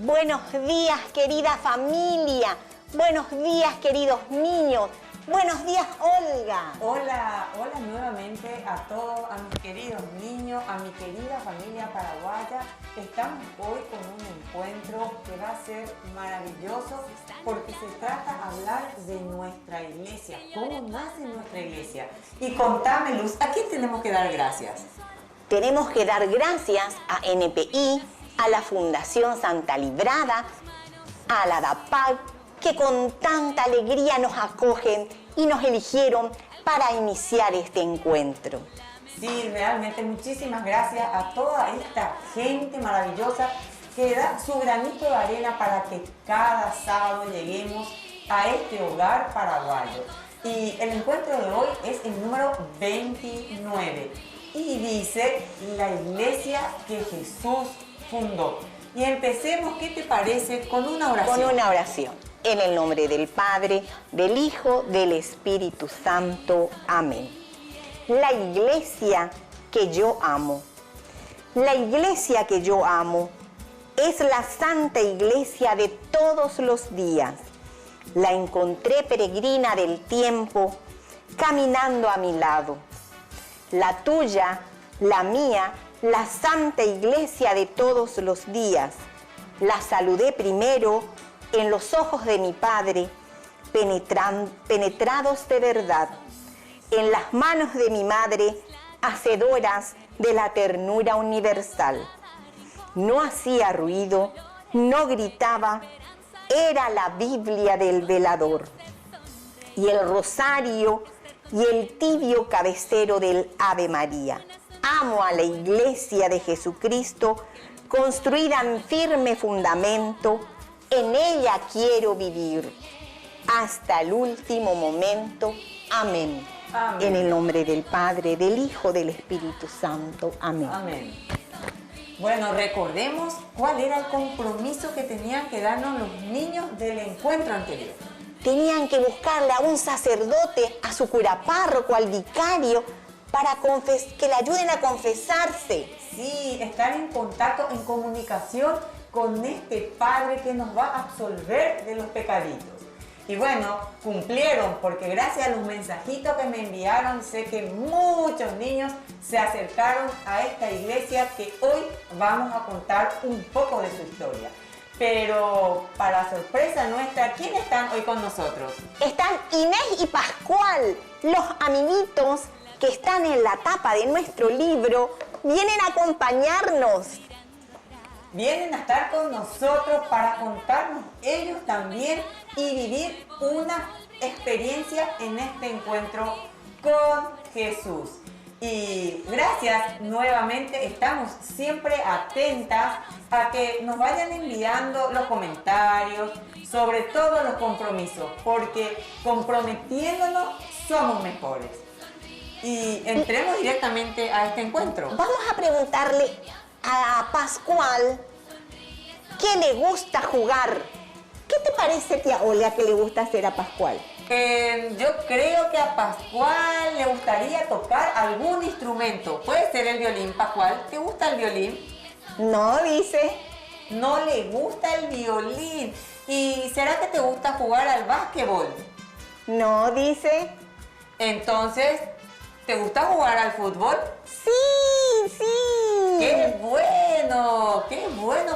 Buenos días, querida familia. Buenos días, queridos niños. Buenos días, Olga. Hola, hola nuevamente a todos, a mis queridos niños, a mi querida familia paraguaya. Estamos hoy con un encuentro que va a ser maravilloso porque se trata de hablar de nuestra iglesia, cómo nace nuestra iglesia. Y contame, Luz, ¿a quién tenemos que dar gracias? Tenemos que dar gracias a NPI, a la Fundación Santa Librada, a la DAPAC, que con tanta alegría nos acogen y nos eligieron para iniciar este encuentro. Sí, realmente muchísimas gracias a toda esta gente maravillosa que da su granito de arena para que cada sábado lleguemos a este hogar paraguayo. Y el encuentro de hoy es el número 29 y dice la iglesia que Jesús fundó. Y empecemos, ¿qué te parece? Con una oración. Con una oración. En el nombre del Padre, del Hijo, del Espíritu Santo. Amén. La iglesia que yo amo. La iglesia que yo amo es la Santa Iglesia de todos los días. La encontré peregrina del tiempo, caminando a mi lado. La tuya, la mía, la Santa Iglesia de todos los días. La saludé primero en los ojos de mi Padre, penetrados de verdad, en las manos de mi Madre, hacedoras de la ternura universal. No hacía ruido, no gritaba, era la Biblia del velador, y el rosario y el tibio cabecero del Ave María. Amo a la Iglesia de Jesucristo, construida en firme fundamento. En ella quiero vivir hasta el último momento. Amén. Amén. En el nombre del Padre, del Hijo, del Espíritu Santo. Amén. Amén. Bueno, recordemos cuál era el compromiso que tenían que darnos los niños del encuentro anterior. Tenían que buscarle a un sacerdote, a su cura párroco, al vicario, para que le ayuden a confesarse. Sí, estar en contacto, en comunicación con este Padre que nos va a absolver de los pecaditos. Y bueno, cumplieron, porque gracias a los mensajitos que me enviaron, sé que muchos niños se acercaron a esta iglesia que hoy vamos a contar un poco de su historia. Pero para sorpresa nuestra, ¿quiénes están hoy con nosotros? Están Inés y Pascual, los amiguitos que están en la tapa de nuestro libro, vienen a acompañarnos. Vienen a estar con nosotros para contarnos ellos también y vivir una experiencia en este encuentro con Jesús. Y gracias nuevamente, estamos siempre atentas a que nos vayan enviando los comentarios, sobre todo los compromisos, porque comprometiéndonos somos mejores. Y entremos directamente a este encuentro. Vamos a preguntarle a Pascual qué le gusta jugar. ¿Qué te parece, tía Olga, que le gusta hacer a Pascual? Yo creo que a Pascual le gustaría tocar algún instrumento. Puede ser el violín, Pascual. ¿Te gusta el violín? No, dice. No le gusta el violín. ¿Y será que te gusta jugar al básquetbol? No, dice. Entonces, ¿te gusta jugar al fútbol? Sí, sí. ¡Qué bueno,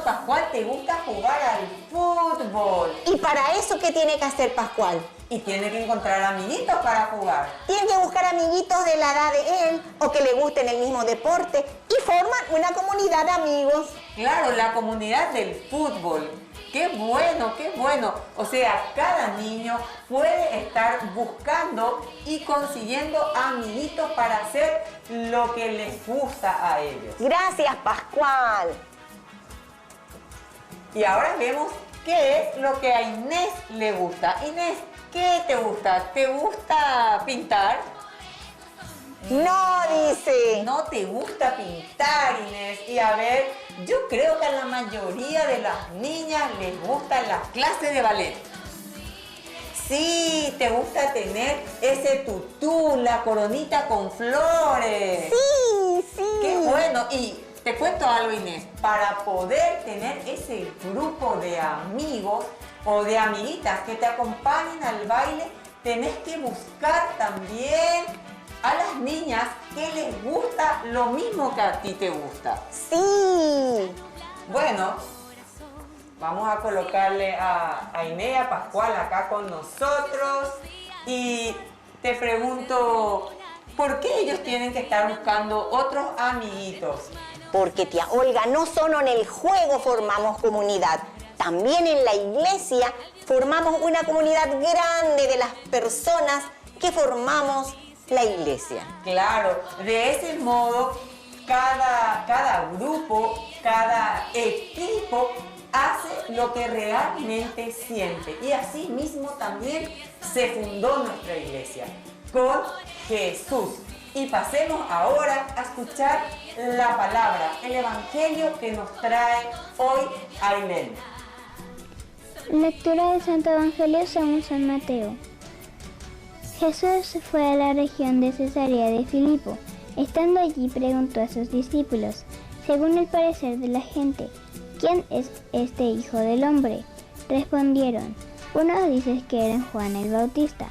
Pascual! ¿Te gusta jugar al fútbol? ¿Y para eso qué tiene que hacer Pascual? Y tiene que encontrar amiguitos para jugar. Tiene que buscar amiguitos de la edad de él o que le gusten el mismo deporte y forman una comunidad de amigos. Claro, la comunidad del fútbol. ¡Qué bueno, qué bueno! O sea, cada niño puede estar buscando y consiguiendo amiguitos para hacer lo que les gusta a ellos. Gracias, Pascual. Y ahora vemos qué es lo que a Inés le gusta. Inés, ¿qué te gusta? ¿Te gusta pintar? No, dice. No te gusta pintar, Inés. Y a ver, yo creo que a la mayoría de las niñas les gustan las clases de ballet. Sí, te gusta tener ese tutú, la coronita con flores. Sí, sí. Qué bueno. Y te cuento algo, Inés, para poder tener ese grupo de amigos o de amiguitas que te acompañen al baile, tenés que buscar también a las niñas que les gusta lo mismo que a ti te gusta. Sí. Bueno, vamos a colocarle a Inés y a Pascual acá con nosotros y te pregunto, ¿por qué ellos tienen que estar buscando otros amiguitos? Porque tía Olga, no solo en el juego formamos comunidad, también en la iglesia formamos una comunidad grande de las personas que formamos la iglesia. Claro, de ese modo cada grupo, cada equipo hace lo que realmente siente. Y así mismo también se fundó nuestra iglesia, con Jesús. Y pasemos ahora a escuchar la palabra, el evangelio que nos trae hoy Ailén. Lectura del Santo Evangelio según San Mateo. Jesús fue a la región de Cesarea de Filipo. Estando allí preguntó a sus discípulos, según el parecer de la gente, ¿quién es este Hijo del Hombre? Respondieron, unos dicen que eres Juan el Bautista,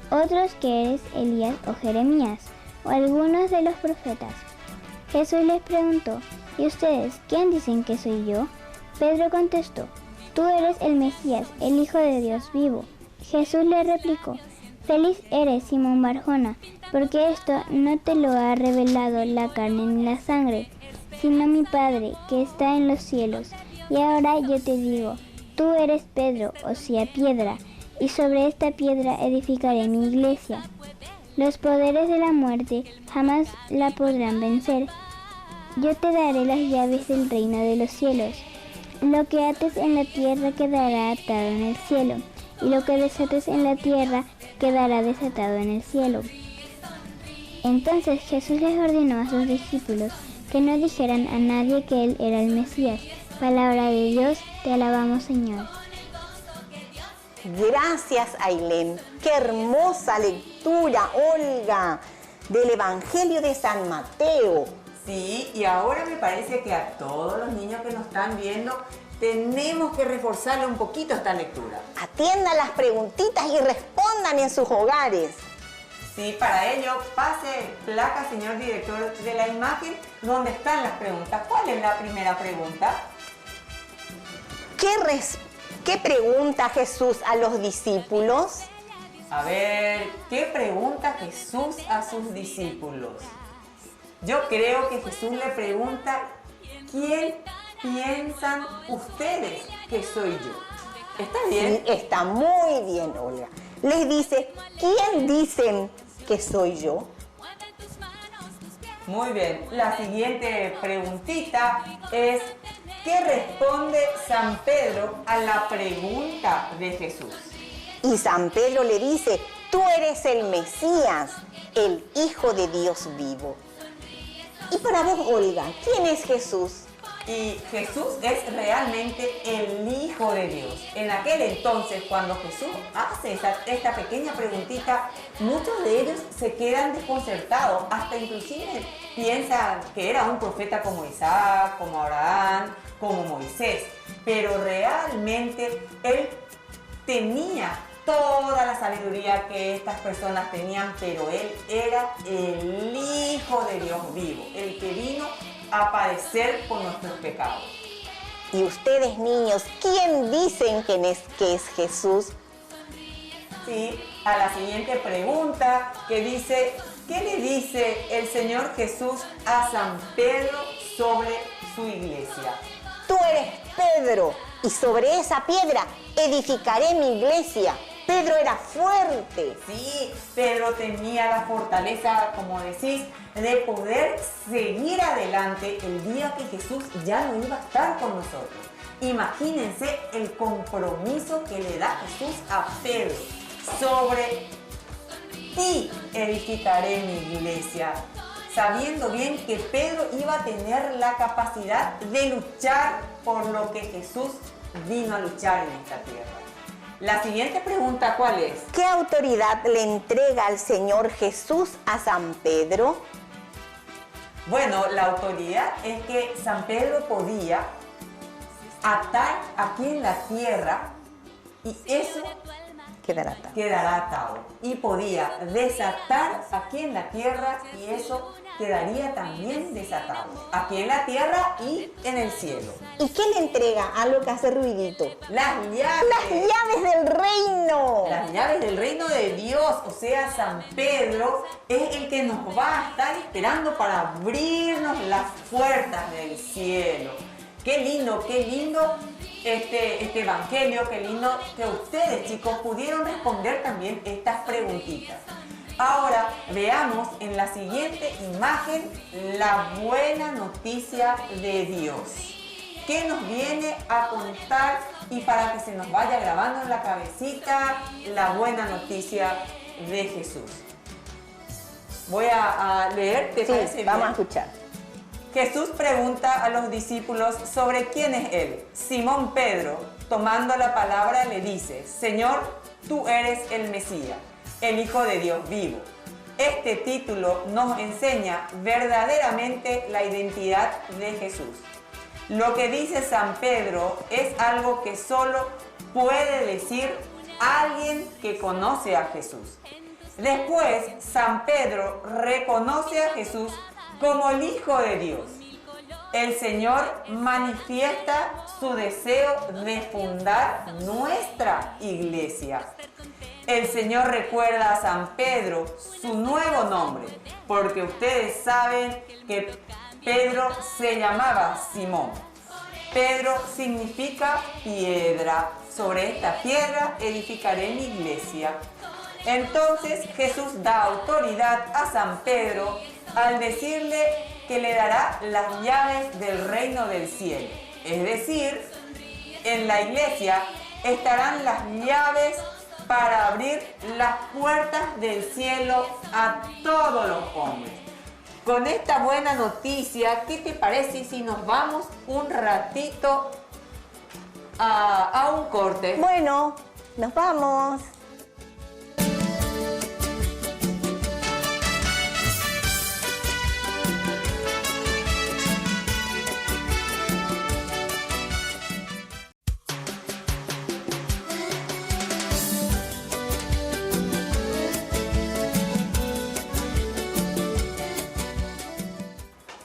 otros que eres Elías o Jeremías, o algunos de los profetas. Jesús les preguntó, ¿y ustedes quién dicen que soy yo? Pedro contestó, tú eres el Mesías, el Hijo de Dios vivo. Jesús le replicó, feliz eres, Simón Barjona, porque esto no te lo ha revelado la carne ni la sangre, sino mi Padre que está en los cielos. Y ahora yo te digo, tú eres Pedro, o sea, piedra, y sobre esta piedra edificaré mi iglesia. Los poderes de la muerte jamás la podrán vencer. Yo te daré las llaves del reino de los cielos. Lo que ates en la tierra quedará atado en el cielo, y lo que desates en la tierra quedará desatado en el cielo. Entonces Jesús les ordenó a sus discípulos que no dijeran a nadie que Él era el Mesías. Palabra de Dios, te alabamos, Señor. Gracias, Ailén. Qué hermosa lectura, Olga, del Evangelio de San Mateo. Sí, y ahora me parece que a todos los niños que nos están viendo tenemos que reforzarle un poquito esta lectura. Atiendan las preguntitas y respondan en sus hogares. Sí, para ello pase placa, señor director de la imagen, donde están las preguntas. ¿Cuál es la primera pregunta? ¿Qué pregunta Jesús a los discípulos? A ver, ¿qué pregunta Jesús a sus discípulos? Yo creo que Jesús le pregunta, ¿quién piensan ustedes que soy yo? ¿Está bien? Sí, está muy bien, Olga. Les dice, ¿quién dicen que soy yo? Muy bien. La siguiente preguntita es, ¿qué responde San Pedro a la pregunta de Jesús? Y San Pedro le dice, tú eres el Mesías, el Hijo de Dios vivo. Y para vos, Olga, ¿quién es Jesús? Y Jesús es realmente el Hijo de Dios. En aquel entonces, cuando Jesús hace esta pequeña preguntita, muchos de ellos se quedan desconcertados, hasta inclusive piensan que era un profeta como Isaac, como Abraham, como Moisés. Pero realmente él tenía toda la sabiduría que estas personas tenían, pero él era el Hijo de Dios vivo, el que vino a padecer por nuestros pecados. Y ustedes, niños, ¿quién dicen que es Jesús? Sí, a la siguiente pregunta que dice, ¿qué le dice el Señor Jesús a San Pedro sobre su iglesia? Tú eres Pedro, y sobre esa piedra edificaré mi iglesia. Pedro era fuerte. Sí, Pedro tenía la fortaleza, como decís, de poder seguir adelante el día que Jesús ya no iba a estar con nosotros. Imagínense el compromiso que le da Jesús a Pedro. Sobre ti edificaré mi iglesia, sabiendo bien que Pedro iba a tener la capacidad de luchar por lo que Jesús vino a luchar en esta tierra. La siguiente pregunta, ¿cuál es? ¿Qué autoridad le entrega al Señor Jesús a San Pedro? Bueno, la autoridad es que San Pedro podía atar aquí en la tierra y eso quedará atado. Y podía desatar aquí en la tierra y eso quedaría también desatado. Aquí en la tierra y en el cielo. ¿Y qué le entrega? Algo que hace ruidito. Las llaves. Las llaves del reino. Las llaves del reino de Dios, o sea, San Pedro es el que nos va a estar esperando para abrirnos las puertas del cielo. Qué lindo este evangelio, qué lindo que ustedes, chicos, pudieron responder también estas preguntitas. Ahora veamos en la siguiente imagen la buena noticia de Dios. ¿Qué nos viene a contar? Y para que se nos vaya grabando en la cabecita la buena noticia de Jesús. Voy a leer, ¿te parece bien? Vamos a escuchar. Jesús pregunta a los discípulos sobre quién es él. Simón Pedro, tomando la palabra, le dice: Señor, tú eres el Mesías, el Hijo de Dios vivo. Este título nos enseña verdaderamente la identidad de Jesús. Lo que dice San Pedro es algo que solo puede decir alguien que conoce a Jesús. Después, San Pedro reconoce a Jesús como el Hijo de Dios. El Señor manifiesta su deseo de fundar nuestra iglesia. El Señor recuerda a San Pedro su nuevo nombre, porque ustedes saben que Pedro se llamaba Simón. Pedro significa piedra. Sobre esta piedra edificaré mi iglesia. Entonces Jesús da autoridad a San Pedro al decirle que le dará las llaves del reino del cielo. Es decir, en la iglesia estarán las llaves para abrir las puertas del cielo a todos los hombres. Con esta buena noticia, ¿qué te parece si nos vamos un ratito a un corte? Bueno, nos vamos.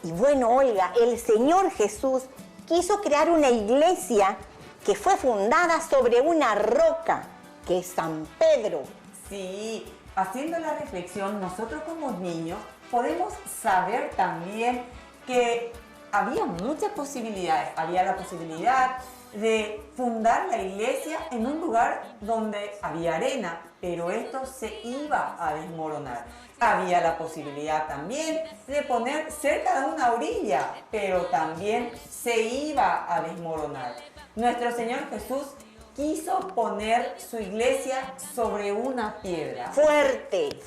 Bueno, Olga, el Señor Jesús quiso crear una iglesia que fue fundada sobre una roca, que es San Pedro. Sí, haciendo la reflexión, nosotros como niños podemos saber también que había muchas posibilidades. Había la posibilidad de fundar la iglesia en un lugar donde había arena, pero esto se iba a desmoronar. Había la posibilidad también de poner cerca de una orilla, pero también se iba a desmoronar. Nuestro Señor Jesús quiso poner su iglesia sobre una piedra. Fuerte,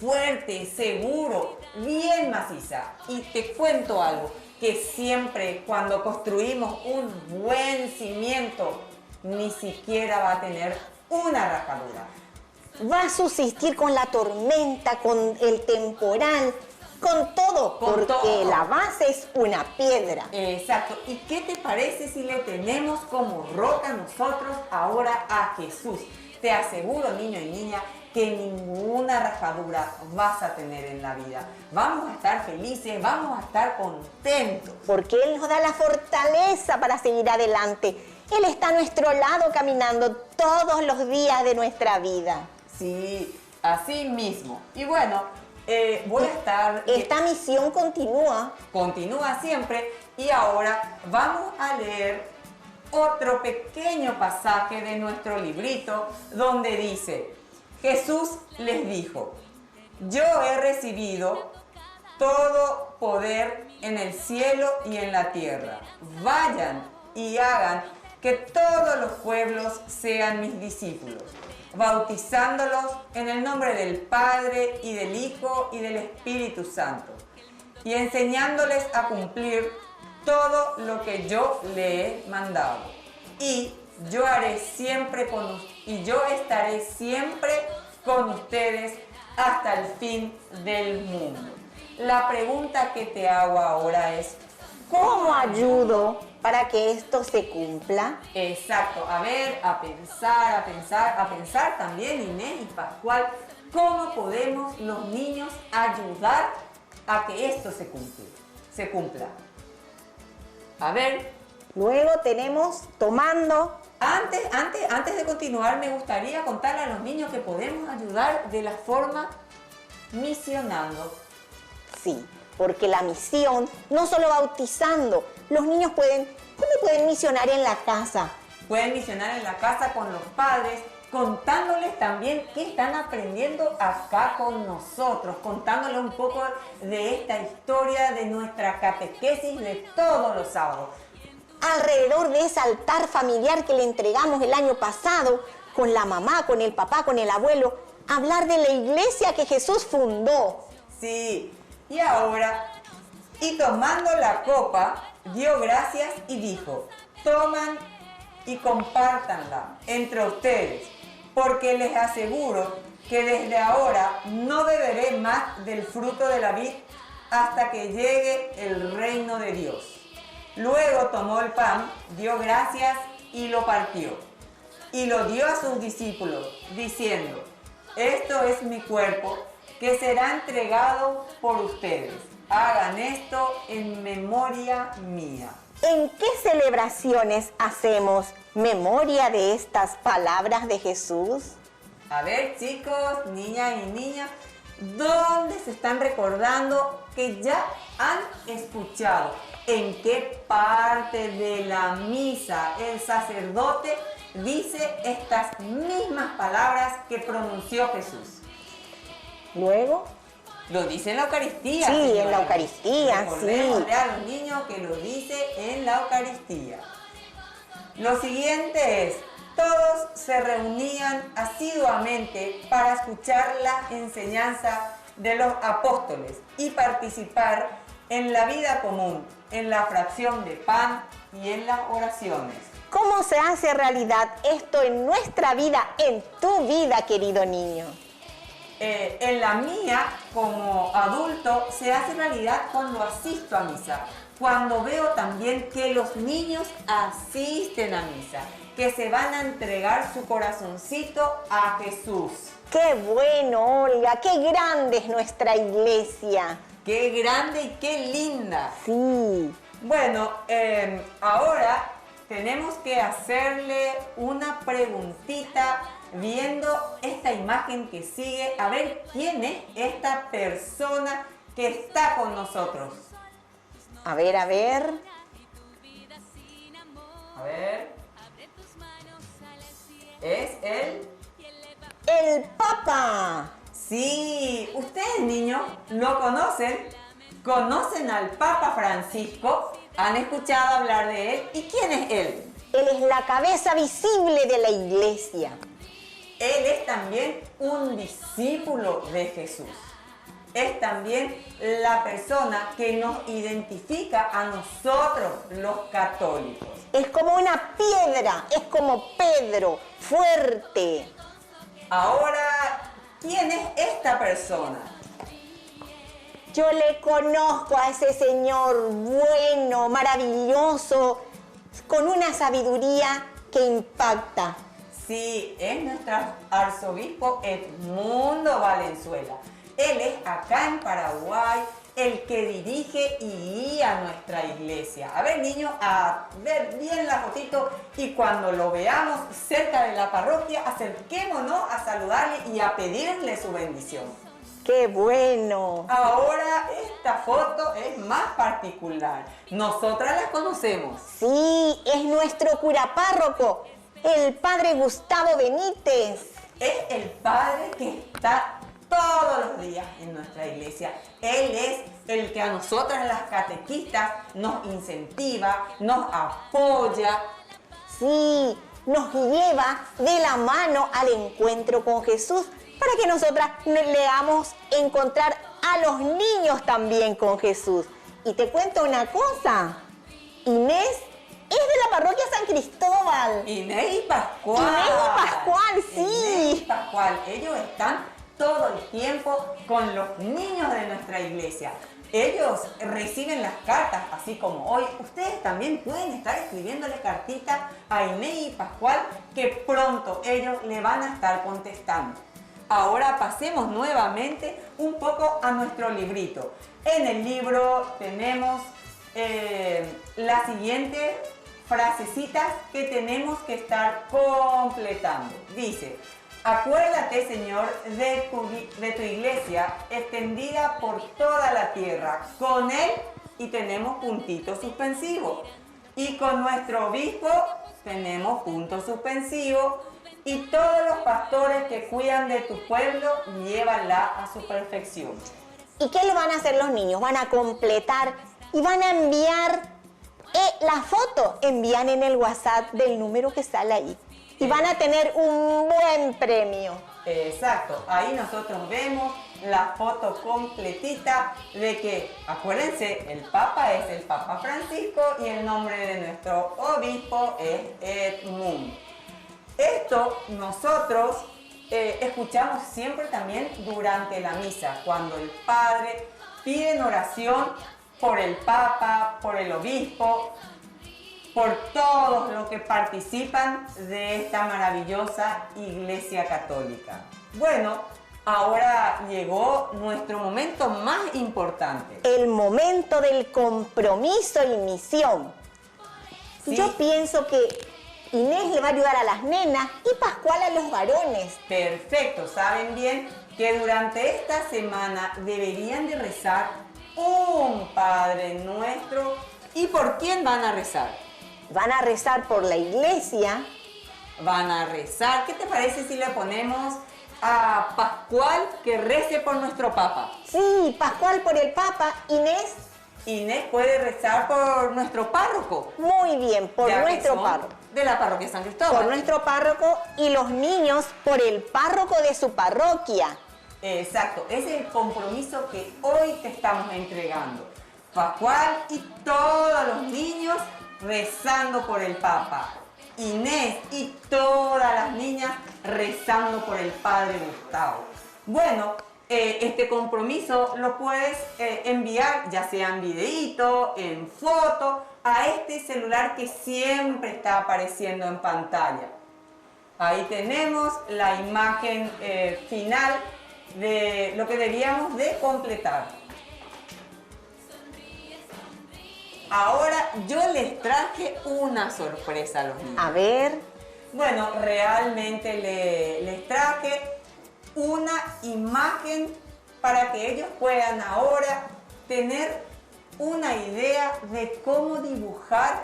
seguro, bien maciza. Y te cuento algo, que siempre cuando construimos un buen cimiento, ni siquiera va a tener una rajadura. Va a subsistir con la tormenta, con el temporal, con todo, porque la base es una piedra. Exacto. ¿Y qué te parece si le tenemos como roca nosotros ahora a Jesús? Te aseguro, niño y niña, que ninguna rajadura vas a tener en la vida. Vamos a estar felices, vamos a estar contentos. Porque Él nos da la fortaleza para seguir adelante. Él está a nuestro lado caminando todos los días de nuestra vida. Sí, así mismo. Y bueno, voy a estar... Esta misión continúa. Continúa siempre. Y ahora vamos a leer otro pequeño pasaje de nuestro librito donde dice: Jesús les dijo: yo he recibido todo poder en el cielo y en la tierra. Vayan y hagan que todos los pueblos sean mis discípulos, bautizándolos en el nombre del Padre y del Hijo y del Espíritu Santo, y enseñándoles a cumplir todo lo que yo le he mandado. Y yo estaré siempre con ustedes hasta el fin del mundo. La pregunta que te hago ahora es, ¿Cómo ayudo para que esto se cumpla? Exacto, a ver, a pensar también, Inés y Pascual, ¿cómo podemos los niños ayudar a que esto se cumpla? A ver, Luego tenemos tomando. antes de continuar, me gustaría contarle a los niños que podemos ayudar de la forma misionando. Sí, porque la misión, no solo bautizando, los niños ¿cómo pueden misionar en la casa? Pueden misionar en la casa con los padres, contándoles también qué están aprendiendo acá con nosotros, contándoles un poco de esta historia de nuestra catequesis de todos los sábados. Alrededor de ese altar familiar que le entregamos el año pasado, con la mamá, con el papá, con el abuelo, hablar de la iglesia que Jesús fundó. Sí, y ahora, y tomando la copa, dio gracias y dijo, toman y compártanla entre ustedes, porque les aseguro que desde ahora no beberé más del fruto de la vid hasta que llegue el reino de Dios. Luego tomó el pan, dio gracias y lo partió, y lo dio a sus discípulos, diciendo, esto es mi cuerpo, que será entregado por ustedes. Hagan esto en memoria mía. ¿En qué celebraciones hacemos memoria de estas palabras de Jesús? A ver, chicos, niñas y niñas, ¿dónde se están recordando que ya han escuchado? ¿En qué parte de la misa el sacerdote dice estas mismas palabras que pronunció Jesús? Luego, Lo dice en la Eucaristía. Sí, señora. en la Eucaristía, Recordémosle a los niños que lo dice en la Eucaristía. Lo siguiente es, todos se reunían asiduamente para escuchar la enseñanza de los apóstoles y participar en la vida común, en la fracción de pan y en las oraciones. ¿cómo se hace realidad esto en nuestra vida, en tu vida, querido niño? En la mía, como adulto, se hace realidad cuando asisto a misa, cuando veo también que los niños asisten a misa, que se van a entregar su corazoncito a Jesús. ¡Qué bueno, Olga! ¡Qué grande es nuestra iglesia! ¡Qué grande y qué linda! Sí. Bueno, ahora tenemos que hacerle una preguntita viendo esta imagen que sigue, a ver quién es esta persona que está con nosotros. A ver, a ver. A ver. Es ¡El Papa! Sí, ustedes niños lo conocen. ¿Conocen al Papa Francisco? ¿Han escuchado hablar de él? ¿Y quién es él? Él es la cabeza visible de la iglesia. Él es también un discípulo de Jesús. Es también la persona que nos identifica a nosotros los católicos. Es como una piedra, es como Pedro, fuerte. Ahora, ¿quién es esta persona? Yo le conozco a ese señor bueno, maravilloso, con una sabiduría que impacta. Sí, es nuestro arzobispo Edmundo Valenzuela. Él es acá en Paraguay el que dirige y guía nuestra iglesia. A ver, niños, a ver bien la fotito y cuando lo veamos cerca de la parroquia, acerquémonos a saludarle y a pedirle su bendición. ¡Qué bueno! Ahora esta foto es más particular. Nosotras la conocemos. Sí, es nuestro cura párroco, el padre Gustavo Benítez. Es el padre que está todos los días en nuestra iglesia. Él es el que a nosotras las catequistas nos incentiva, nos apoya. Sí, nos lleva de la mano al encuentro con Jesús para que nosotras leamos encontrar a los niños también con Jesús. Y te cuento una cosa, Inés es de la parroquia San Cristóbal. Inés y Pascual. Inés y Pascual, sí. Inés y Pascual, ellos están todo el tiempo con los niños de nuestra iglesia. Ellos reciben las cartas, así como hoy. Ustedes también pueden estar escribiéndole cartitas a Inés y Pascual, que pronto ellos le van a estar contestando. Ahora pasemos nuevamente un poco a nuestro librito. En el libro tenemos las siguientes frasecitas que tenemos que estar completando. Dice: acuérdate, Señor, de tu iglesia extendida por toda la tierra, con él, y tenemos puntito suspensivo. Y con nuestro obispo tenemos punto suspensivo. Y todos los pastores que cuidan de tu pueblo, llévala a su perfección. ¿Y qué le van a hacer los niños? Van a completar y van a enviar la foto. Envían en el WhatsApp del número que sale ahí. Y van a tener un buen premio. Exacto. Ahí nosotros vemos la foto completita de que, acuérdense, el Papa es el Papa Francisco y el nombre de nuestro obispo es Edmund. Esto nosotros escuchamos siempre también durante la misa, cuando el Padre pide en oración por el Papa, por el obispo, por todos los que participan de esta maravillosa Iglesia Católica. Bueno, ahora llegó nuestro momento más importante. El momento del compromiso y misión. Sí. Yo pienso que Inés le va a ayudar a las nenas y Pascual a los varones. Perfecto, saben bien que durante esta semana deberían de rezar un Padre Nuestro. ¿Y por quién van a rezar? Van a rezar por la iglesia. Van a rezar. ¿Qué te parece si le ponemos a Pascual que rece por nuestro Papa? Sí, Pascual por el Papa. Inés. Inés puede rezar por nuestro párroco. Muy bien, por Ya que nuestro son párroco. De la parroquia San Cristóbal. Por nuestro párroco y los niños por el párroco de su parroquia. Exacto, ese es el compromiso que hoy te estamos entregando. Pascual y todos los niños rezando por el Papa. Inés y todas las niñas rezando por el Padre Gustavo. Bueno, este compromiso lo puedes enviar, ya sea en videíto, en foto, a este celular que siempre está apareciendo en pantalla. Ahí tenemos la imagen final de lo que debíamos de completar. Ahora yo les traje una sorpresa a los niños. A ver. Bueno, realmente les traje una imagen para que ellos puedan ahora tener una idea de cómo dibujar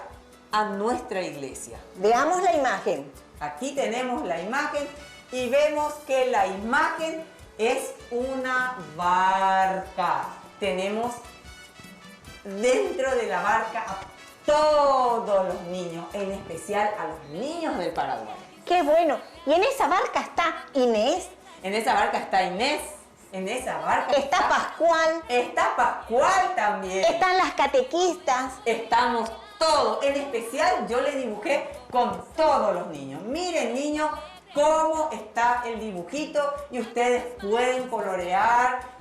a nuestra iglesia. Veamos la imagen. Aquí tenemos la imagen y vemos que la imagen es una barca. Tenemos dentro de la barca a todos los niños, en especial a los niños del Paraguay. ¡Qué bueno! Y en esa barca está Inés. En esa barca está Inés. En esa barca Está Pascual. Está Pascual también. Están las catequistas. Estamos todos. En especial yo le dibujé con todos los niños. Miren, niños, cómo está el dibujito y ustedes pueden colorear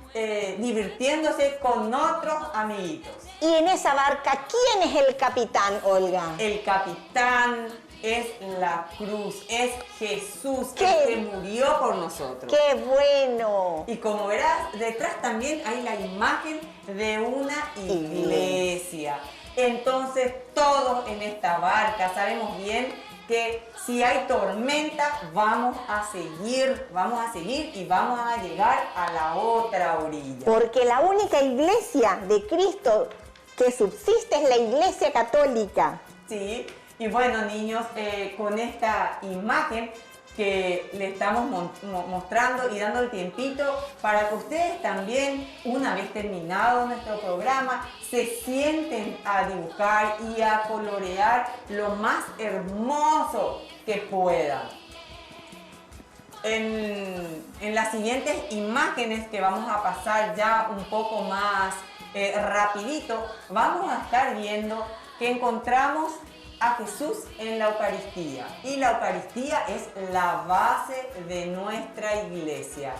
divirtiéndose con otros amiguitos. Y en esa barca, ¿quién es el capitán, Olga? El capitán es la cruz, es Jesús, ¿Qué? el que murió por nosotros. ¡Qué bueno! Y como verás, detrás también hay la imagen de una iglesia. Entonces, todos en esta barca sabemos bien que si hay tormenta, vamos a seguir y vamos a llegar a la otra orilla. Porque la única iglesia de Cristo que subsiste es la Iglesia Católica. Sí, y bueno, niños, con esta imagen que le estamos mostrando y dando el tiempito para que ustedes también, una vez terminado nuestro programa, se sienten a dibujar y a colorear lo más hermoso que puedan. En las siguientes imágenes que vamos a pasar ya un poco más rapidito, vamos a estar viendo que encontramos a Jesús en la Eucaristía, y la Eucaristía es la base de nuestra iglesia.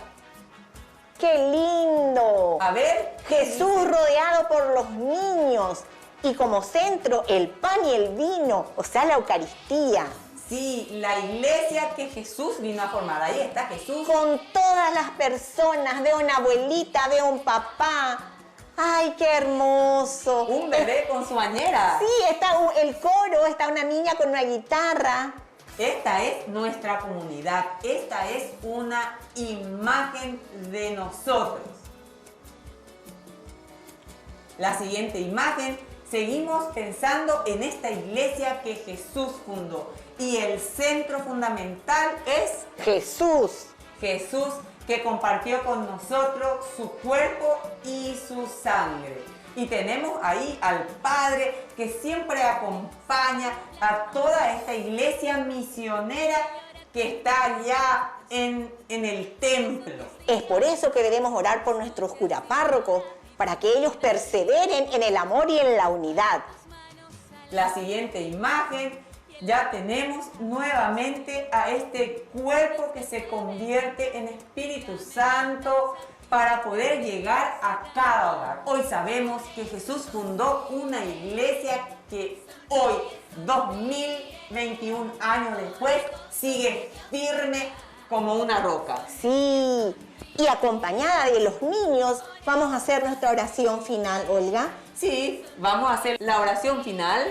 ¡Qué lindo! A ver. Jesús rodeado por los niños y como centro el pan y el vino, o sea, la Eucaristía. Sí, la iglesia que Jesús vino a formar. Ahí está Jesús. Con todas las personas, veo una abuelita, veo un papá. ¡Ay, qué hermoso! Un bebé con su bañera. Sí, está el coro, está una niña con una guitarra. Esta es nuestra comunidad. Esta es una imagen de nosotros. La siguiente imagen, seguimos pensando en esta iglesia que Jesús fundó. Y el centro fundamental es Jesús. Jesús, que compartió con nosotros su cuerpo y su sangre. Y tenemos ahí al Padre que siempre acompaña a toda esta iglesia misionera que está allá en el templo. Es por eso que debemos orar por nuestros curapárrocos, para que ellos perseveren en el amor y en la unidad. La siguiente imagen, ya tenemos nuevamente a este cuerpo que se convierte en Espíritu Santo para poder llegar a cada hogar. Hoy sabemos que Jesús fundó una iglesia que hoy, 2021 años después, sigue firme como una roca. Sí, y acompañada de los niños, vamos a hacer nuestra oración final, Olga. Sí, vamos a hacer la oración final.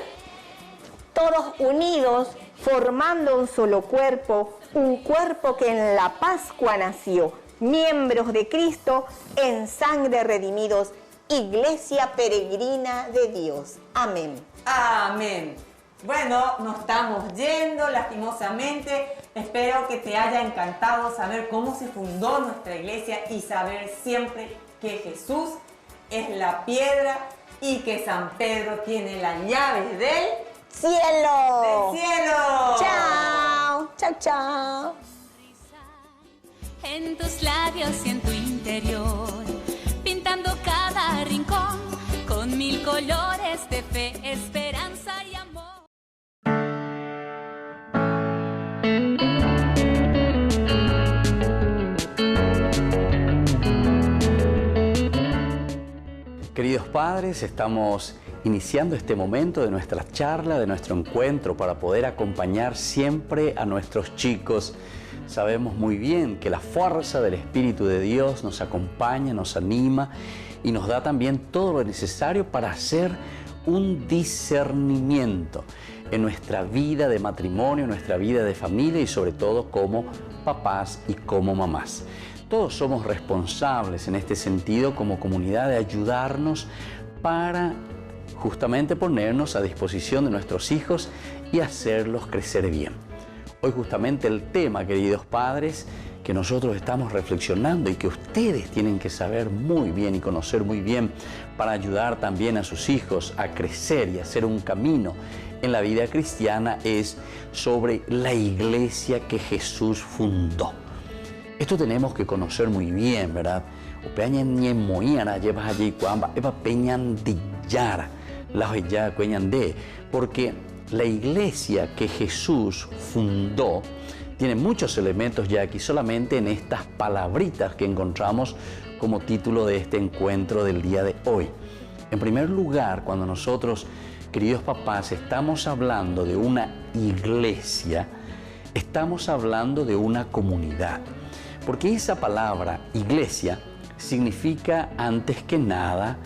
Todos unidos, formando un solo cuerpo, un cuerpo que en la Pascua nació, miembros de Cristo, en sangre redimidos, iglesia peregrina de Dios. Amén. Amén. Bueno, nos estamos yendo lastimosamente. Espero que te haya encantado saber cómo se fundó nuestra iglesia y saber siempre que Jesús es la piedra y que San Pedro tiene las llaves del ¡cielo! ¡del cielo! ¡Chao! ¡Chao, chao! En tus labios y en tu interior, pintando cada rincón con 1000 colores de fe, esperanza y amor. Queridos padres, estamos iniciando este momento de nuestra charla, de nuestro encuentro, para poder acompañar siempre a nuestros chicos. Sabemos muy bien que la fuerza del Espíritu de Dios nos acompaña, nos anima y nos da también todo lo necesario para hacer un discernimiento en nuestra vida de matrimonio, en nuestra vida de familia y sobre todo como papás y como mamás. Todos somos responsables en este sentido como comunidad de ayudarnos para justamente ponernos a disposición de nuestros hijos y hacerlos crecer bien. Hoy justamente el tema, queridos padres, que nosotros estamos reflexionando y que ustedes tienen que saber muy bien y conocer muy bien para ayudar también a sus hijos a crecer y a hacer un camino en la vida cristiana, es sobre la iglesia que Jesús fundó. Esto tenemos que conocer muy bien, ¿verdad? Porque la iglesia que Jesús fundó tiene muchos elementos ya aquí solamente en estas palabritas que encontramos como título de este encuentro del día de hoy. En primer lugar, cuando nosotros, queridos papás, estamos hablando de una iglesia, estamos hablando de una comunidad. Porque esa palabra iglesia significa antes que nada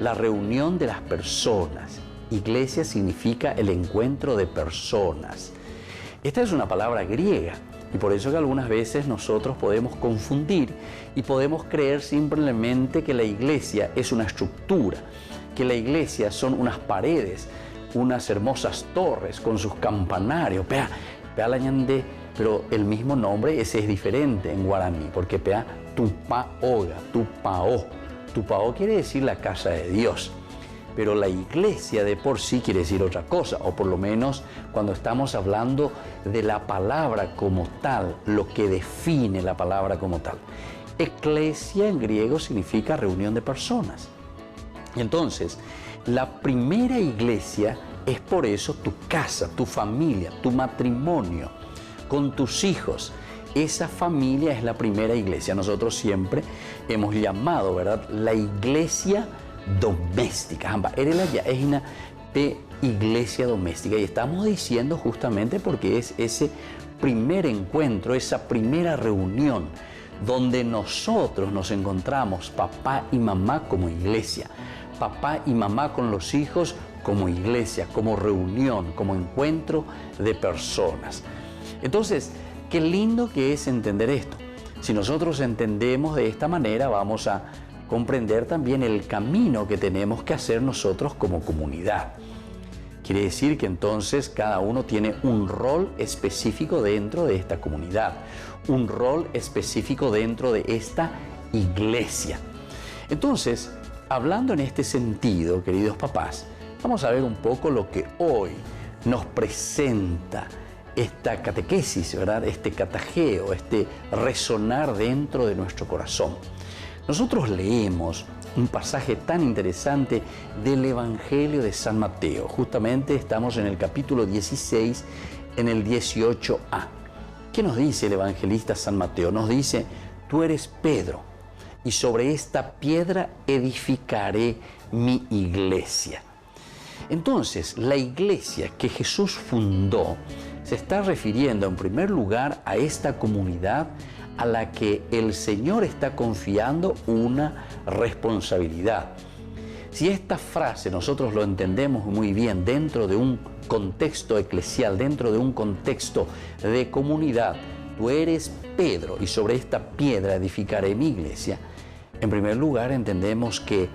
la reunión de las personas. Iglesia significa el encuentro de personas. Esta es una palabra griega y por eso que algunas veces nosotros podemos confundir y podemos creer simplemente que la iglesia es una estructura, que la iglesia son unas paredes, unas hermosas torres con sus campanarios. Pero el mismo nombre ese es diferente en guaraní, porque tupaoga, tupao. Tupao quiere decir la casa de Dios, pero la iglesia de por sí quiere decir otra cosa, o por lo menos cuando estamos hablando de la palabra como tal, lo que define la palabra como tal. Eclesia en griego significa reunión de personas. Entonces, la primera iglesia es por eso tu casa, tu familia, tu matrimonio, con tus hijos. esa familia es la primera iglesia. Nosotros siempre hemos llamado, ¿verdad?, la iglesia doméstica. Es una iglesia doméstica, y estamos diciendo justamente porque es ese primer encuentro, esa primera reunión donde nosotros nos encontramos, papá y mamá como iglesia, papá y mamá con los hijos como iglesia, como reunión, como encuentro de personas. Entonces, qué lindo que es entender esto. Si nosotros entendemos de esta manera, vamos a comprender también el camino que tenemos que hacer nosotros como comunidad. Quiere decir que entonces cada uno tiene un rol específico dentro de esta comunidad, un rol específico dentro de esta iglesia. Entonces, hablando en este sentido, queridos papás, vamos a ver un poco lo que hoy nos presenta esta catequesis, ¿verdad? Este catajeo, este resonar dentro de nuestro corazón. Nosotros leemos un pasaje tan interesante del Evangelio de San Mateo. Justamente estamos en el capítulo 16, en el 18a. ¿Qué nos dice el evangelista San Mateo? Nos dice: tú eres Pedro, y sobre esta piedra edificaré mi iglesia. Entonces, la iglesia que Jesús fundó se está refiriendo en primer lugar a esta comunidad a la que el Señor está confiando una responsabilidad. Si esta frase nosotros lo entendemos muy bien dentro de un contexto eclesial, dentro de un contexto de comunidad, tú eres Pedro y sobre esta piedra edificaré mi iglesia, en primer lugar entendemos que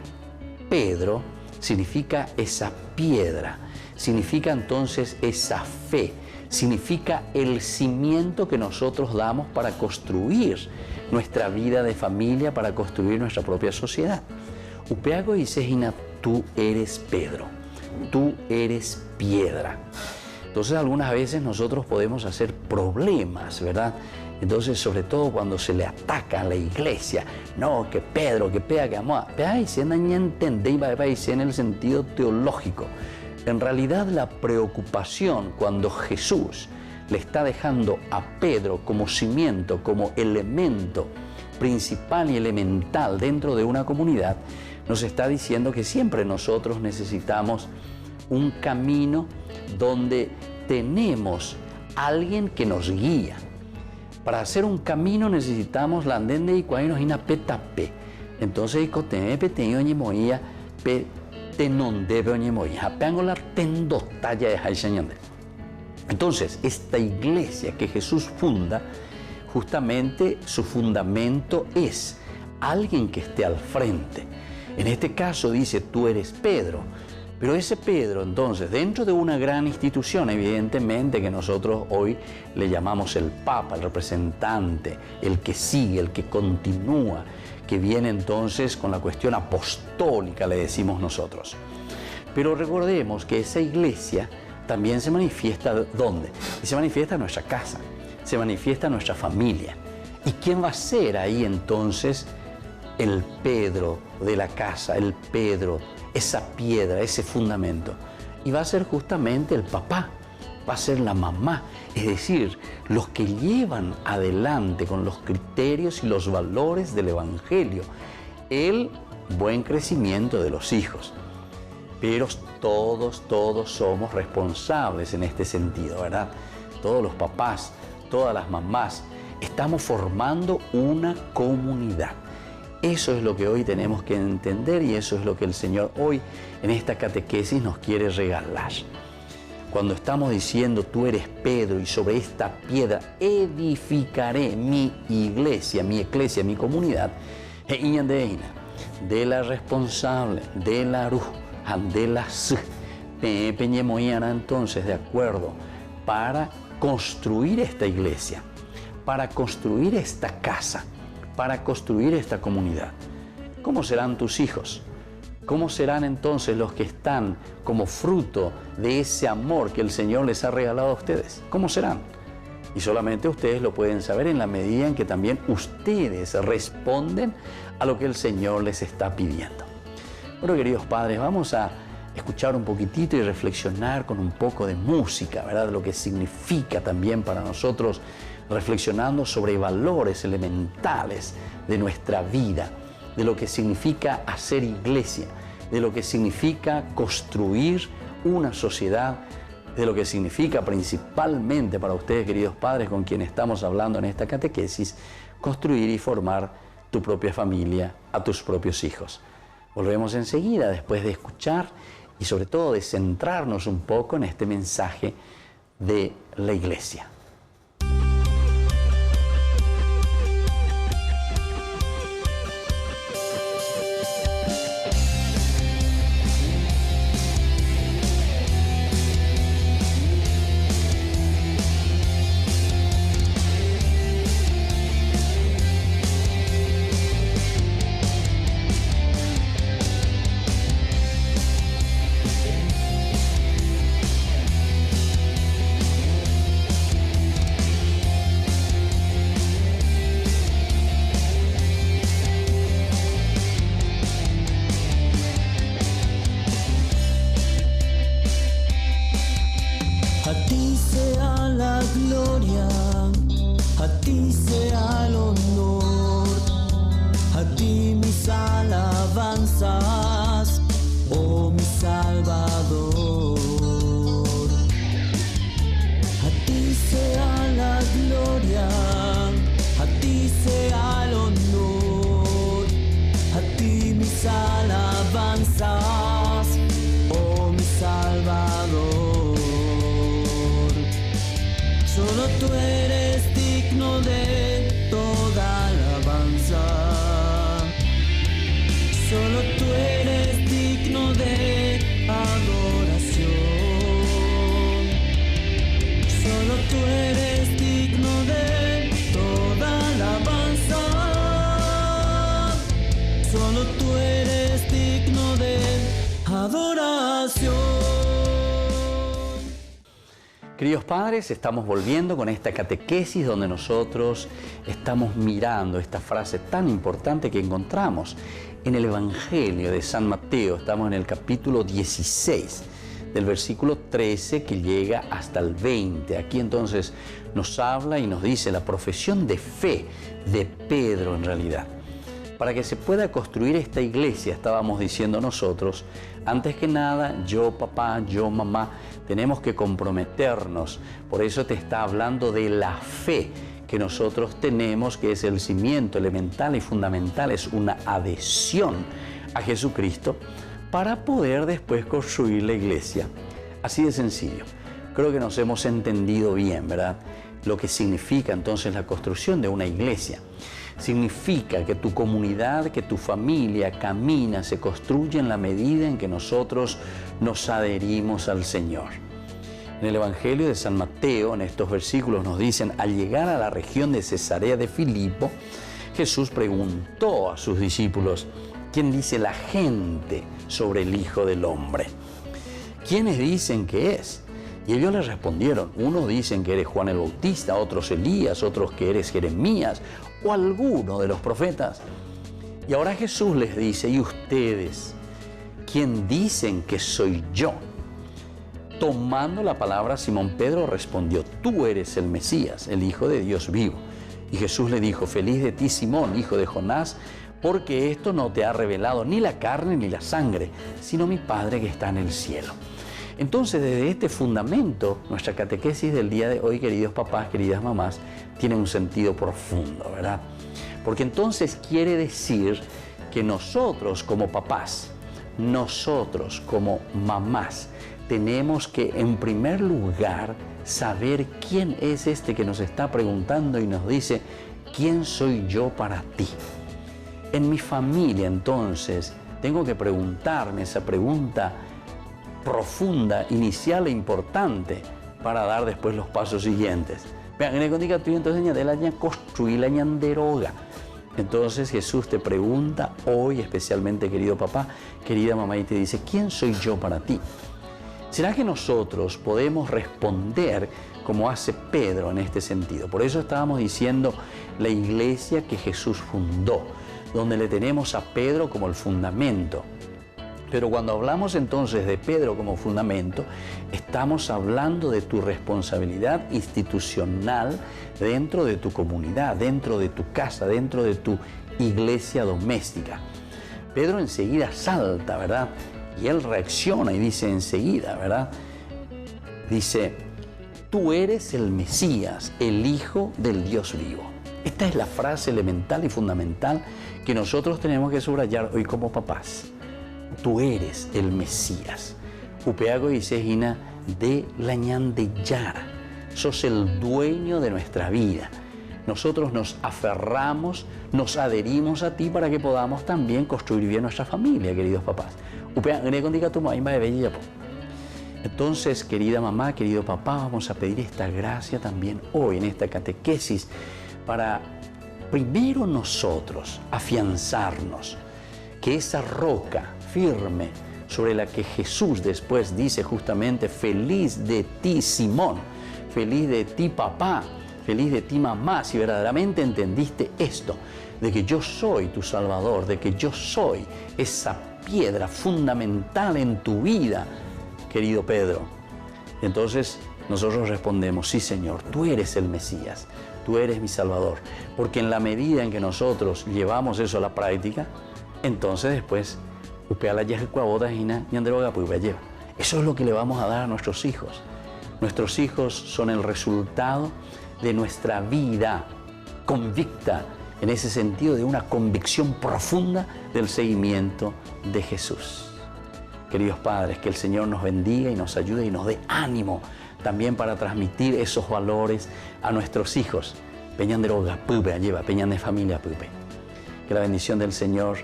Pedro significa esa piedra, significa entonces esa fe, significa el cimiento que nosotros damos para construir nuestra vida de familia, para construir nuestra propia sociedad. Upeago dice: tú eres Pedro, tú eres piedra. Entonces algunas veces nosotros podemos hacer problemas, ¿verdad? Entonces, sobre todo cuando se le ataca a la iglesia, no, que Pedro, que pega, que amor, y se en el sentido teológico. En realidad, la preocupación cuando Jesús le está dejando a Pedro como cimiento, como elemento principal y elemental dentro de una comunidad, nos está diciendo que siempre nosotros necesitamos un camino donde tenemos alguien que nos guía. Para hacer un camino necesitamos la andende y cuáles nos petape. Entonces, entonces, esta iglesia que Jesús funda, justamente su fundamento es alguien que esté al frente. En este caso dice: tú eres Pedro. Pero ese Pedro, entonces, dentro de una gran institución, evidentemente que nosotros hoy le llamamos el Papa, el representante, el que sigue, el que continúa, que viene entonces con la cuestión apostólica, le decimos nosotros. Pero recordemos que esa iglesia también se manifiesta, ¿dónde? Y se manifiesta en nuestra casa, se manifiesta en nuestra familia. ¿Y quién va a ser ahí entonces el Pedro de la casa, el Pedro, esa piedra, ese fundamento? Y va a ser justamente el papá, va a ser la mamá, es decir, los que llevan adelante con los criterios y los valores del Evangelio el buen crecimiento de los hijos. Pero todos somos responsables en este sentido, ¿verdad? Todos los papás, todas las mamás, estamos formando una comunidad. Eso es lo que hoy tenemos que entender y eso es lo que el Señor hoy en esta catequesis nos quiere regalar. Cuando estamos diciendo: tú eres Pedro y sobre esta piedra edificaré mi iglesia, mi comunidad, de la responsable, de la de la entonces de acuerdo para construir esta iglesia, para construir esta casa, para construir esta comunidad. ¿Cómo serán tus hijos? ¿Cómo serán entonces los que están como fruto de ese amor que el Señor les ha regalado a ustedes? ¿Cómo serán? Y solamente ustedes lo pueden saber en la medida en que también ustedes responden a lo que el Señor les está pidiendo. Bueno, queridos padres, vamos a escuchar un poquitito y reflexionar con un poco de música, ¿verdad? Lo que significa también para nosotros reflexionando sobre valores elementales de nuestra vida, de lo que significa hacer iglesia, de lo que significa construir una sociedad, de lo que significa principalmente para ustedes, queridos padres, con quienes estamos hablando en esta catequesis, construir y formar tu propia familia, a tus propios hijos. Volvemos enseguida después de escuchar y sobre todo de centrarnos un poco en este mensaje de la Iglesia. Queridos padres, estamos volviendo con esta catequesis donde nosotros estamos mirando esta frase tan importante que encontramos en el Evangelio de San Mateo. Estamos en el capítulo 16, del versículo 13 que llega hasta el 20. Aquí entonces nos habla y nos dice la profesión de fe de Pedro en realidad. Para que se pueda construir esta iglesia, estábamos diciendo nosotros, antes que nada, yo papá, yo mamá, tenemos que comprometernos. Por eso te está hablando de la fe que nosotros tenemos, que es el cimiento elemental y fundamental, es una adhesión a Jesucristo para poder después construir la iglesia. Así de sencillo. Creo que nos hemos entendido bien, ¿verdad? Lo que significa entonces la construcción de una iglesia. Significa que tu comunidad, que tu familia camina, se construye en la medida en que nosotros nos adherimos al Señor. En el Evangelio de San Mateo, en estos versículos nos dicen, al llegar a la región de Cesarea de Filipo, Jesús preguntó a sus discípulos, ¿quién dice la gente sobre el Hijo del Hombre? ¿Quiénes dicen que es? Y ellos les respondieron, unos dicen que eres Juan el Bautista, otros Elías, otros que eres Jeremías o alguno de los profetas. Y ahora Jesús les dice, ¿y ustedes? ¿Quién dicen que soy yo? Tomando la palabra, Simón Pedro respondió, tú eres el Mesías, el Hijo de Dios vivo. Y Jesús le dijo, feliz de ti, Simón, hijo de Jonás, porque esto no te ha revelado ni la carne ni la sangre, sino mi Padre que está en el cielo. Entonces, desde este fundamento, nuestra catequesis del día de hoy, queridos papás, queridas mamás, tiene un sentido profundo, ¿verdad? Porque entonces quiere decir que nosotros como papás, nosotros como mamás, tenemos que en primer lugar saber quién es este que nos está preguntando y nos dice, ¿quién soy yo para ti? En mi familia, entonces, tengo que preguntarme esa pregunta profunda, inicial e importante para dar después los pasos siguientes. Vean, en el contexto entonces de la construir la ñanderoga. Entonces Jesús te pregunta hoy, especialmente querido papá, querida mamá, y te dice, ¿quién soy yo para ti? ¿Será que nosotros podemos responder como hace Pedro en este sentido? Por eso estábamos diciendo la iglesia que Jesús fundó, donde le tenemos a Pedro como el fundamento. Pero cuando hablamos entonces de Pedro como fundamento, estamos hablando de tu responsabilidad institucional dentro de tu comunidad, dentro de tu casa, dentro de tu iglesia doméstica. Pedro enseguida salta, ¿verdad? Y él reacciona y dice enseguida, ¿verdad? Dice, tú eres el Mesías, el Hijo del Dios vivo. Esta es la frase elemental y fundamental que nosotros tenemos que subrayar hoy como papás. Tú eres el Mesías. Upeago dice Gina de la ñandeyara. Sos el dueño de nuestra vida. Nosotros nos aferramos, nos adherimos a ti para que podamos también construir bien nuestra familia, queridos papás. Entonces, querida mamá, querido papá, vamos a pedir esta gracia también hoy en esta catequesis para primero nosotros afianzarnos que esa roca firme sobre la que Jesús después dice justamente, feliz de ti Simón, feliz de ti papá, feliz de ti mamá, si verdaderamente entendiste esto, de que yo soy tu Salvador, de que yo soy esa piedra fundamental en tu vida, querido Pedro. Entonces nosotros respondemos, sí Señor, tú eres el Mesías, tú eres mi Salvador, porque en la medida en que nosotros llevamos eso a la práctica, entonces después, eso es lo que le vamos a dar a nuestros hijos. Nuestros hijos son el resultado de nuestra vida convicta, en ese sentido de una convicción profunda del seguimiento de Jesús. Queridos padres, que el Señor nos bendiga y nos ayude y nos dé ánimo también para transmitir esos valores a nuestros hijos. Peñan de roga, pupe, lleva, peñan de familia, pupe. Que la bendición del Señor